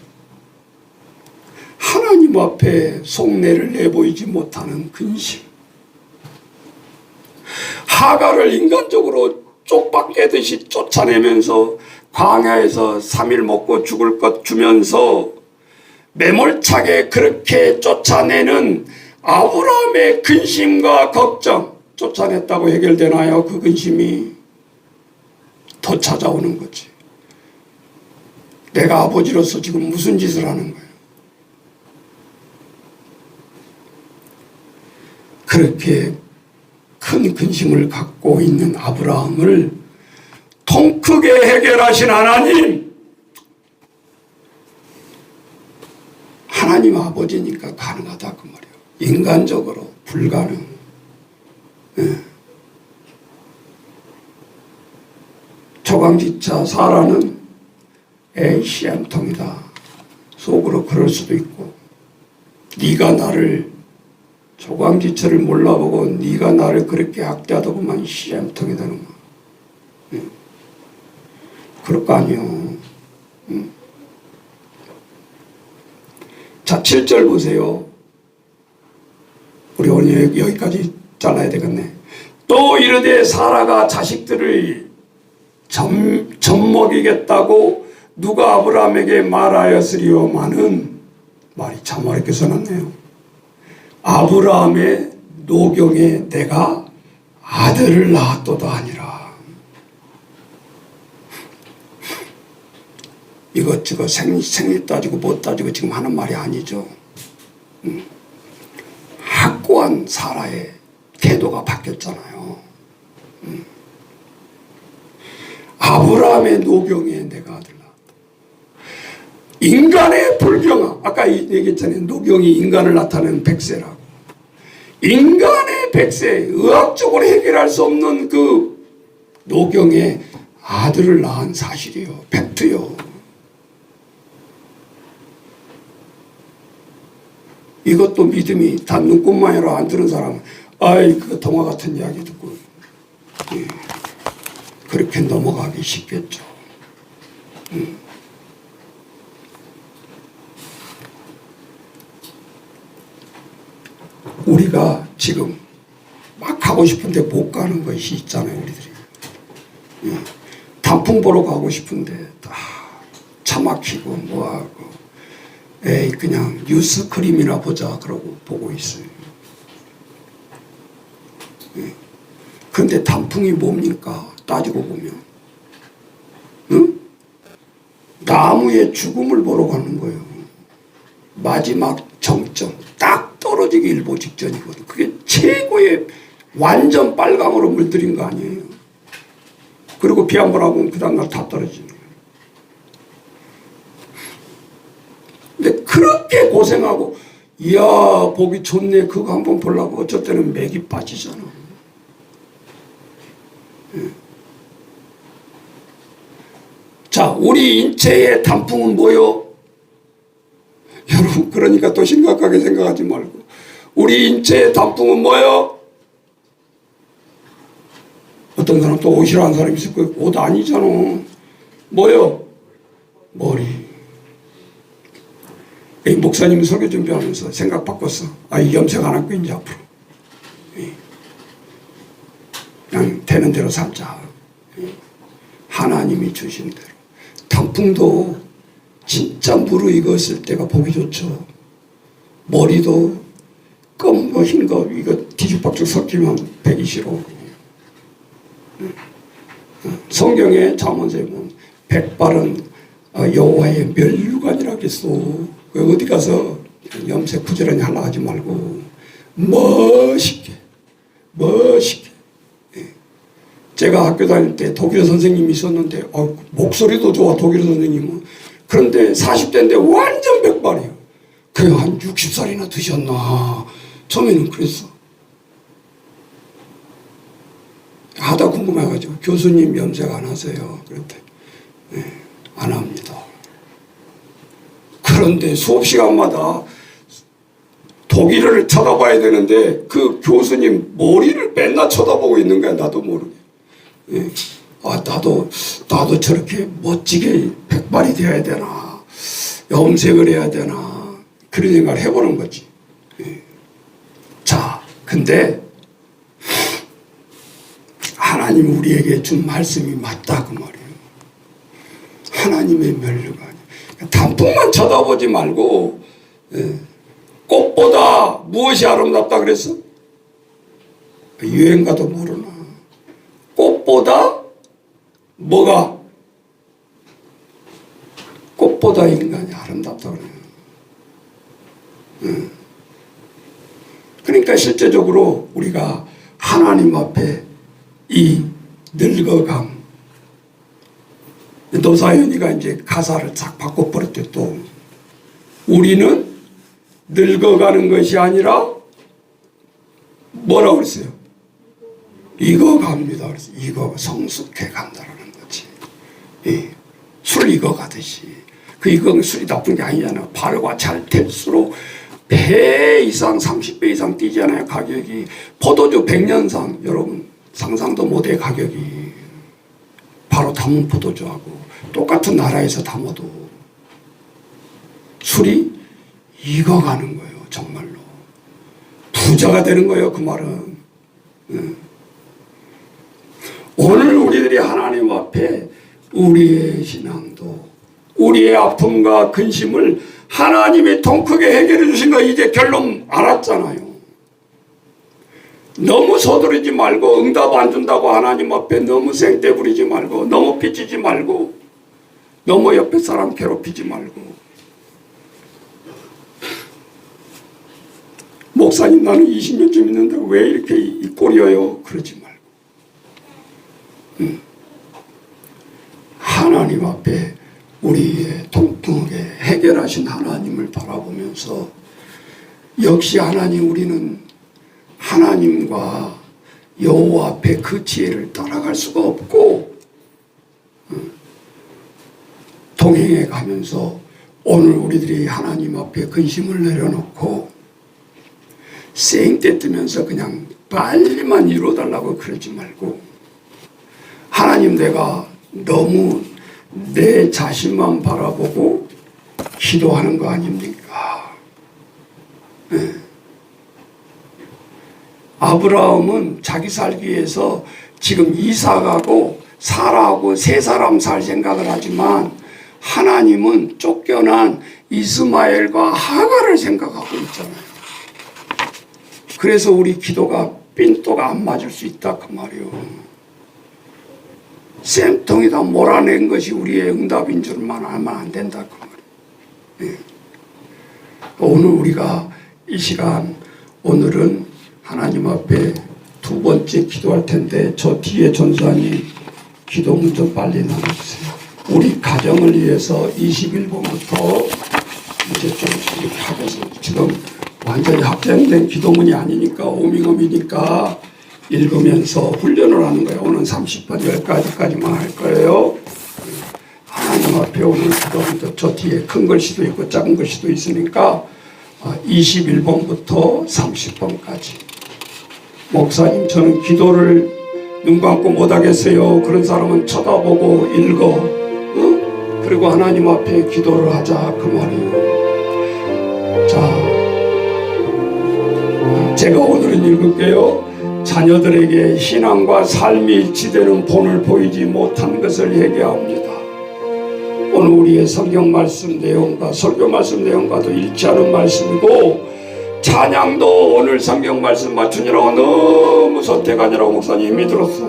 하나님 앞에 속내를 내보이지 못하는 근심, 하갈을 인간적으로 쪽박깨듯이 쫓아내면서 광야에서 3일 먹고 죽을 것 주면서 매몰차게 그렇게 쫓아내는 아브라함의 근심과 걱정, 쫓아냈다고 해결되나요? 그 근심이 더 찾아오는 거지. 내가 아버지로서 지금 무슨 짓을 하는 거예요? 그렇게 큰 근심을 갖고 있는 아브라함을 통 크게 해결하신 하나님, 하나님 아버지니까 가능하다 그 말이에요. 인간적으로 불가능. 조강지차 사라는 시험통이다. 속으로 그럴 수도 있고, 네가 나를 조강지처를 몰라보고 네가 나를 그렇게 학대하더구만 시험통이다는 거. 그럴 거 아니요. 자, 7절 보세요. 우리 오늘 여기까지 잘라야 되겠네. 또 이르되 사라가 자식들을 젖먹이겠다고 누가 아브라함에게 말하였으리요마는 말이 참 어렵게 써놨네요. 아브라함의 노경에 내가 아들을 낳았도다 하니라. 이것저것 생리 따지고 못 따지고 지금 하는 말이 아니죠. 확고한 사라의 태도가 바뀌었잖아요. 아브라함의 노경에 내가 아들 낳았다. 인간의 불경아, 아까 얘기했잖아요. 노경이 인간을 나타내는 백세라고. 인간의 백세, 의학적으로 해결할 수 없는 그 노경에 아들을 낳은 사실이요, 팩트요. 이것도 믿음이 단 눈꽃만이라 안 들은 사람은 아이 그 동화 같은 이야기 듣고 그렇게 넘어가기 쉽겠죠. 우리가 지금 막 가고 싶은데 못 가는 것이 있잖아요, 우리들이. 단풍 보러 가고 싶은데 다 차 막히고 뭐하고 에이 그냥 뉴스크림이나 보자 그러고 보고 있어요. 그런데 단풍이 뭡니까? 따지고 보면 응? 나무의 죽음을 보러 가는 거예요. 마지막 정점 딱 떨어지기 일보 직전이거든. 그게 최고의 완전 빨강으로 물들인 거 아니에요. 그리고 비 한 번 하고 그 다음날 다 떨어지는 거예요. 근데 그렇게 고생하고 이야 보기 좋네 그거 한번 보려고 어쩔 때는 맥이 빠지잖아. 자, 우리 인체의 단풍은 뭐요? 여러분 그러니까 또 심각하게 생각하지 말고 우리 인체의 단풍은 뭐요? 어떤 사람 또 옷이라는 사람이 있을 거예요. 옷 아니잖아. 뭐요? 머리. 목사님이 설교 준비하면서 생각 바꿨어. 이 염색 안 할 거야 이제 앞으로. 그냥 되는 대로 살자. 하나님이 주신 대로. 단풍도 진짜 무르익었을 때가 보기 좋죠. 머리도 검은 거 흰 거 이거 뒤죽박죽 섞이면 배기 싫어. 성경에 잠언서에 보면 백발은 여호와의 면류관이라겠어. 어디 가서 염색 부지런히 하려 하지 말고 멋있게 제가 학교 다닐 때 독일어 선생님이 있었는데 목소리도 좋아 독일어 선생님은. 그런데 40대인데 완전 백발이에요. 그냥 한 60살이나 드셨나 처음에는 그랬어. 하다 궁금해가지고 교수님 염색 안 하세요? 그랬더니 안 합니다. 그런데 수업 시간마다 독일어를 쳐다봐야 되는데 그 교수님 머리를 맨날 쳐다보고 있는 거야. 나도 모르게. 나도 저렇게 멋지게 백발이 되어야 되나 염색을 해야 되나 그런 생각을 해보는 거지. 자, 근데 하나님 우리에게 준 말씀이 맞다 그 말이에요. 하나님의 면류가 아니에요. 단풍만 쳐다보지 말고 꽃보다 무엇이 아름답다 그랬어? 유행가도 모르나. 꽃보다 뭐가? 꽃보다 인간이 아름답다 그래요. 그러니까 실제적으로 우리가 하나님 앞에 이 늙어감 노사연이가 이제 가사를 싹 바꿔버렸대. 또 우리는 늙어가는 것이 아니라 뭐라고 그랬어요? 익어갑니다. 그래서 성숙해 간다라는 거지. 술 익어가듯이. 그 익은 술이 나쁜 게 아니잖아요. 발과 잘 될수록 배 이상 30배 이상 뛰잖아요. 가격이. 포도주 100년산 여러분 상상도 못해 가격이. 바로 담은 포도주하고 똑같은 나라에서 담아도 술이 익어가는 거예요. 정말로 부자가 되는 거예요. 그 말은. 오늘 우리들이 하나님 앞에 우리의 신앙도 우리의 아픔과 근심을 하나님이 통 크게 해결해 주신 거 이제 결론 알았잖아요. 너무 서두르지 말고, 응답 안 준다고 하나님 앞에 너무 생떼 부리지 말고, 너무 삐지지 말고, 너무 옆에 사람 괴롭히지 말고. 목사님 나는 20년쯤 있는데 왜 이렇게 이 꼴이에요? 그러지 말고. 하나님 앞에 우리의 통통하게 해결하신 하나님을 바라보면서, 역시 하나님, 우리는 하나님과 여호와 앞에 그 지혜를 따라갈 수가 없고, 동행해 가면서 오늘 우리들이 하나님 앞에 근심을 내려놓고 생떼 뜨면서 그냥 빨리만 이루어달라고 그러지 말고, 하나님, 내가 너무 내 자신만 바라보고 기도하는 거 아닙니까? 네. 아브라함은 자기 살기 위해서 지금 이삭하고 사라하고 세 사람 살 생각을 하지만, 하나님은 쫓겨난 이스마엘과 하갈을 생각하고 있잖아요. 그래서 우리 기도가 삔또가 안 맞을 수 있다 그 말이요. 쌤통에다 몰아낸 것이 우리의 응답인 줄만 알면 안 된다 그 말이에요. 네. 오늘 우리가 이 시간, 오늘은 하나님 앞에 두 번째 기도할 텐데, 저 뒤에 전사님 기도문 좀 빨리 나눠주세요. 우리 가정을 위해서 21번부터 이제 좀 이렇게 하겠습니다. 지금 완전히 확정된 기도문이 아니니까, 오밍엄이니까 읽으면서 훈련을 하는 거예요. 오늘 30번 10가지까지만 할 거예요. 하나님 앞에 오늘 기도문도 저 뒤에 큰 글씨도 있고 작은 글씨도 있으니까 21번부터 30번까지. 목사님, 저는 기도를 눈 감고 못하겠어요. 그런 사람은 쳐다보고 읽어. 그리고 하나님 앞에 기도를 하자 그 말이에요. 자, 제가 오늘은 읽을게요. 자녀들에게 신앙과 삶이 일치되는 본을 보이지 못한 것을 얘기합니다. 오늘 우리의 성경 말씀 내용과 설교 말씀 내용과도 일치하는 말씀이고, 찬양도 오늘 성경 말씀 맞추느라고 너무 선택하느라고 목사님이 들었어.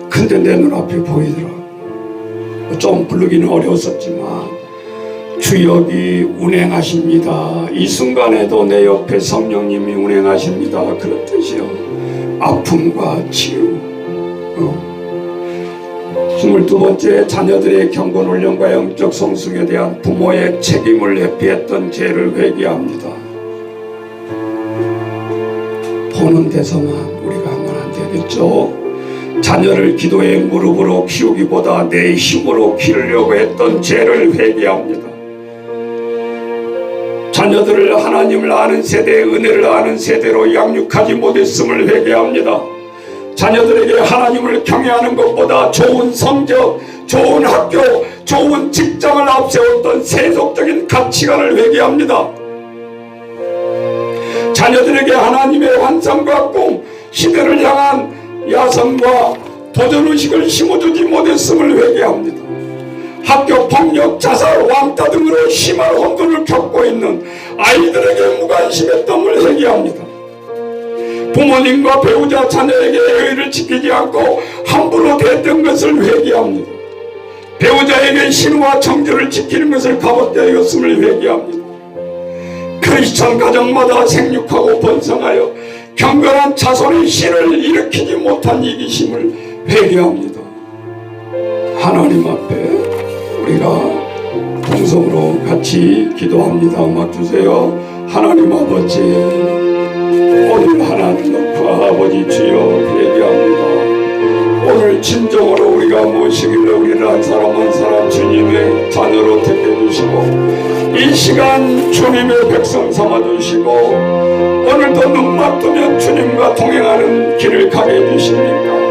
근데 내 눈앞에 보이더라. 좀 부르기는 어려웠었지만, 주역이 운행하십니다. 이 순간에도 내 옆에 성령님이 운행하십니다. 그런 뜻이요. 아픔과 치유. 22번째, 자녀들의 경건 훈련과 영적 성숙에 대한 부모의 책임을 회피했던 죄를 회개합니다. 보는 데서만 우리가 하면 안 되겠죠. 자녀를 기도의 무릎으로 키우기보다 내 힘으로 기르려고 했던 죄를 회개합니다. 자녀들을 하나님을 아는 세대, 은혜를 아는 세대로 양육하지 못했음을 회개합니다. 자녀들에게 하나님을 경외하는 것보다 좋은 성적, 좋은 학교, 좋은 직장을 앞세웠던 세속적인 가치관을 회개합니다. 자녀들에게 하나님의 환상과 꿈, 시대를 향한 야성과 도전의식을 심어주지 못했음을 회개합니다. 학교 폭력, 자살, 왕따 등으로 심한 혼돈을 겪고 있는 아이들에게 무관심했음을 회개합니다. 부모님과 배우자, 자녀에게 예의를 지키지 않고 함부로 대했던 것을 회개합니다. 배우자에게 신우와 정절을 지키는 것을 값없게 여겼음을 회개합니다. 크리스천 가정마다 생육하고 번성하여 경건한 자손의 신을 일으키지 못한 이기심을 회개합니다. 하나님 앞에 우리가 동성으로 같이 기도합니다. 음악 주세요. 하나님 아버지, 오늘 하나님 놓고 아버지 주여 회개합니다. 오늘 진정으로 우리가 무엇이길래 우리를 한 사람 한 사람 주님의 자녀로 택해주시고 이 시간 주님의 백성 삼아주시고 오늘도 눈만 뜨면 주님과 동행하는 길을 가게 해주십니까?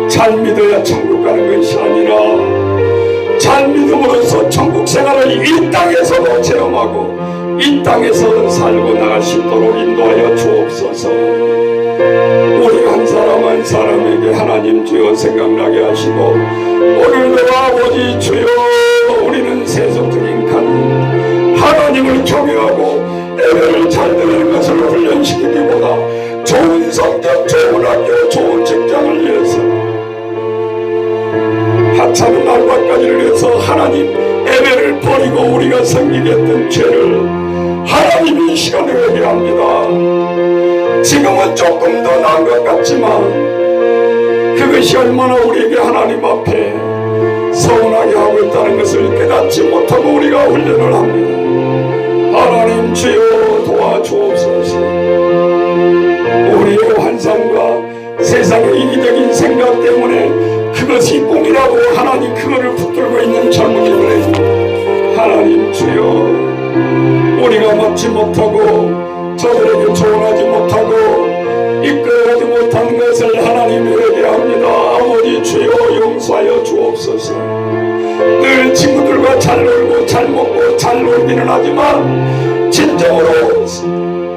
잘 믿어야 천국 가는 것이 아니라 잘 믿음으로써 천국 생활을 이 땅에서도 체험하고 이 땅에서 살고 나갈 수 있도록 인도하여 주옵소서. 우리 한 사람 한 사람에게 하나님 주여 생각나게 하시고 오늘도 아버지 주여 우리는 세속적인 간 하나님을 경외하고 예배를 잘 드리는 것을 훈련시키기 좋은 성적, 좋은 학교, 좋은 직장을 위해서, 하찮은 알바까지를 위해서 하나님 예배를 버리고 우리가 섬기게 했던 죄를 하나님이 이 시간에 회개합니다. 지금은 조금 더 나은 것 같지만 그것이 얼마나 우리에게 하나님 앞에 서운하게 하고 있다는 것을 깨닫지 못하고 우리가 훈련을 합니다. 하나님 주여 도와주옵소서. 우리의 환상과 세상의 이기적인 생각 때문에 그것이 꿈이라고 하나님 그거를 붙들고 있는 젊은이들에게 하나님 주여 우리가 맡지 못하고 저들에게 조언하지 못하고 이끌어가지 못한 것을 하나님이 회개합니다. 아버지 주여 용서하여 주옵소서. 늘 친구들과 잘 놀고 잘 먹고 잘 놀기는 하지만 진정으로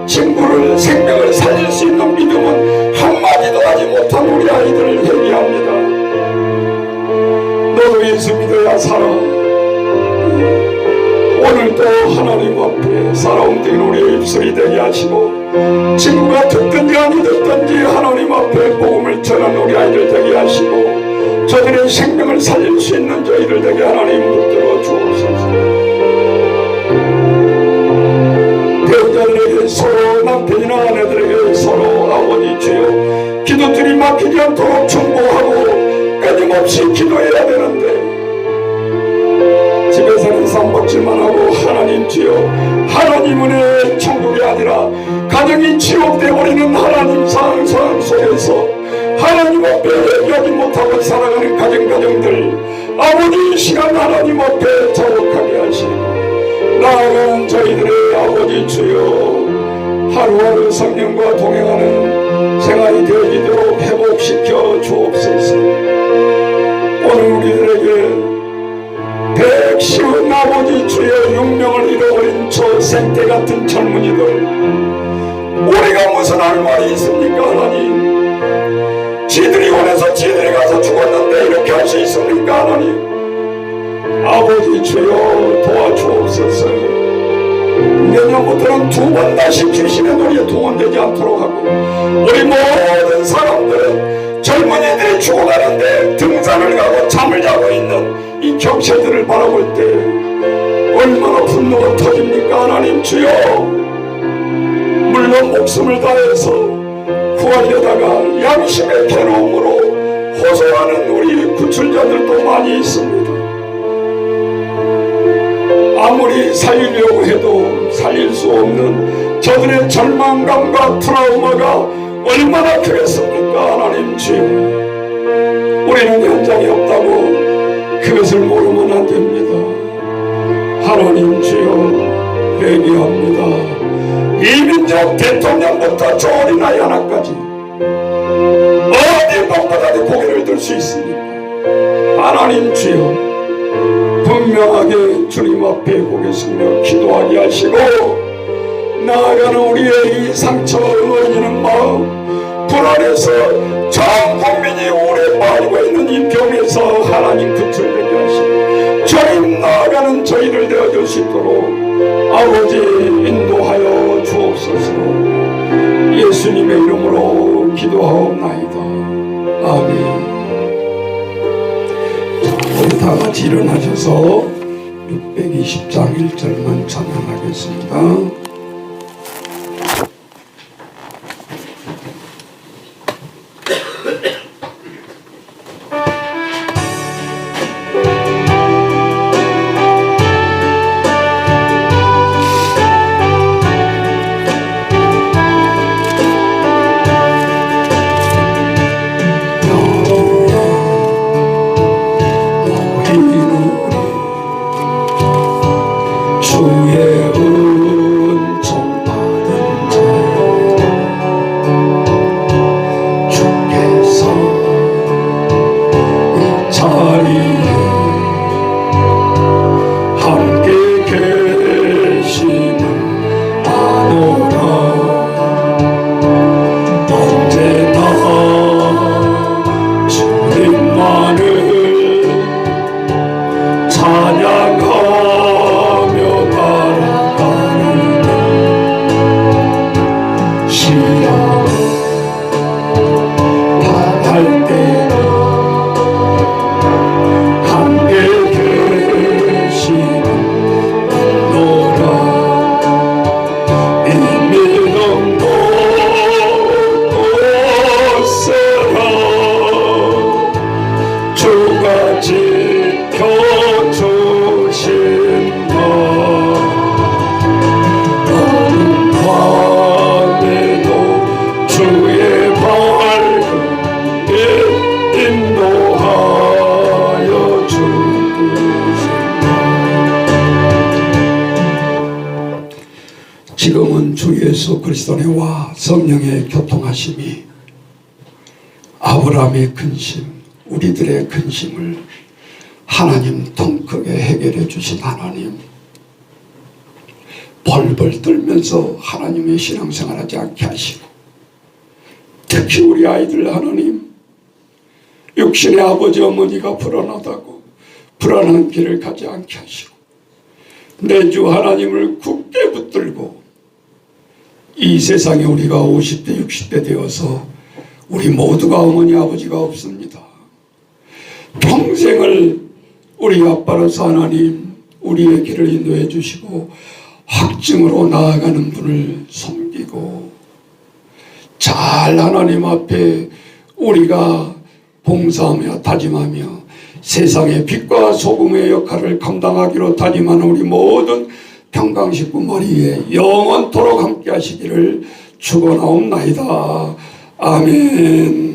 친구를 생명을 살릴 수 있는 믿음은 한마디도 하지 못한 우리 아이들을 회개합니다. 너도 예수 믿어야 살아. 오늘도 하나님 앞에 살아움된 우리의 입술이 되게 하시고 친구가 듣든지 아니 듣든지 하나님 앞에 복음을 전하는 우리 아이들 되게 하시고 저들의 생명을 살릴 수 있는 저희들 되게 하나님 붙들어 주옵소서. 배우자들에게 서로 남편이나 아내들에게 서로 아버지 주여 기도들이 막히지 않도록 충고하고 끊임없이 기도해야 되는데 집에서는 쌈박질만 하고 하나님 주여 하나님 은혜 천국이 아니라 가정이 지옥되어버리는 하나님 상황 속에서 하나님 앞에 회개하지 못하고 살아가는 가정들 아버지 이 시간 하나님 앞에 자복하게 하시고 나아가는 저희들의 아버지 주여 하루하루 성령과 동행하는 생활이 되어지도록 회복시켜 주옵소서. 오늘 우리들에게 백시운 아버지 주의 용명을 잃어버린 저 생태 같은 젊은이들 우리가 무슨 할 말이 있습니까 하나님. 지들이 원해서 지들이 가서 죽었는데 이렇게 할 수 있습니까 하나님. 아버지 주여 도와주옵소서. 내년부터는 두 번 다시 귀신의 놀이에 동원되지 않도록 하고 우리 모든 사람들은 젊은이들이 죽어가는데 등산을 가고 잠을 자고 있는 이 격체들을 바라볼 때 얼마나 분노가 터집니까 하나님 주여. 물론 목숨을 다해서 구하려다가 양심의 괴로움으로 호소하는 우리 구출자들도 많이 있습니다. 아무리 살리려고 해도 살릴 수 없는 저들의 절망감과 트라우마가 얼마나 크겠습니까 하나님 주여. 우리는 현장에 없다고 그것을 모르면 안 됩니다. 하나님 주여 회개합니다. 이민족 대통령부터 저 어린아이 하나까지 어디 방바닥에 고개를 들 수 있습니까? 하나님 주여 분명하게 주님 앞에 고개 숙여 기도하게 하시고 나아가는 우리의 이 상처 어지는 마음 불안해서 전 국민이 오래 빠지고 있는 이 병에서 하나님 구출되게 하시고 주님 나아가는 저희를 되어줄 수 있도록 아버지 인도하여 주옵소서. 예수님의 이름으로 기도하옵나이다. 아멘. 우리 다 같이 일어나셔서 620장 1절만 찬양하겠습니다. 주의 지금은 주 예수 그리스도와 성령의 교통하심이 아브라함의 근심, 우리들의 근심을 하나님 통 크게 해결해 주신 하나님, 벌벌 떨면서 하나님의 신앙생활하지 않게 하시고, 특히 우리 아이들 하나님, 육신의 아버지 어머니가 불안하다고 불안한 길을 가지 않게 하시고, 내 주 하나님을 굳게 붙들고, 이 세상에 우리가 50대 60대 되어서 우리 모두가 어머니 아버지가 없습니다. 평생을 우리 아빠로서 하나님 우리의 길을 인도해 주시고 확증으로 나아가는 분을 섬기고 잘 하나님 앞에 우리가 봉사하며 다짐하며 세상의 빛과 소금의 역할을 감당하기로 다짐하는 우리 모든 평강식구 머리에 영원토록 함께 하시기를 축원하옵나이다. 아멘.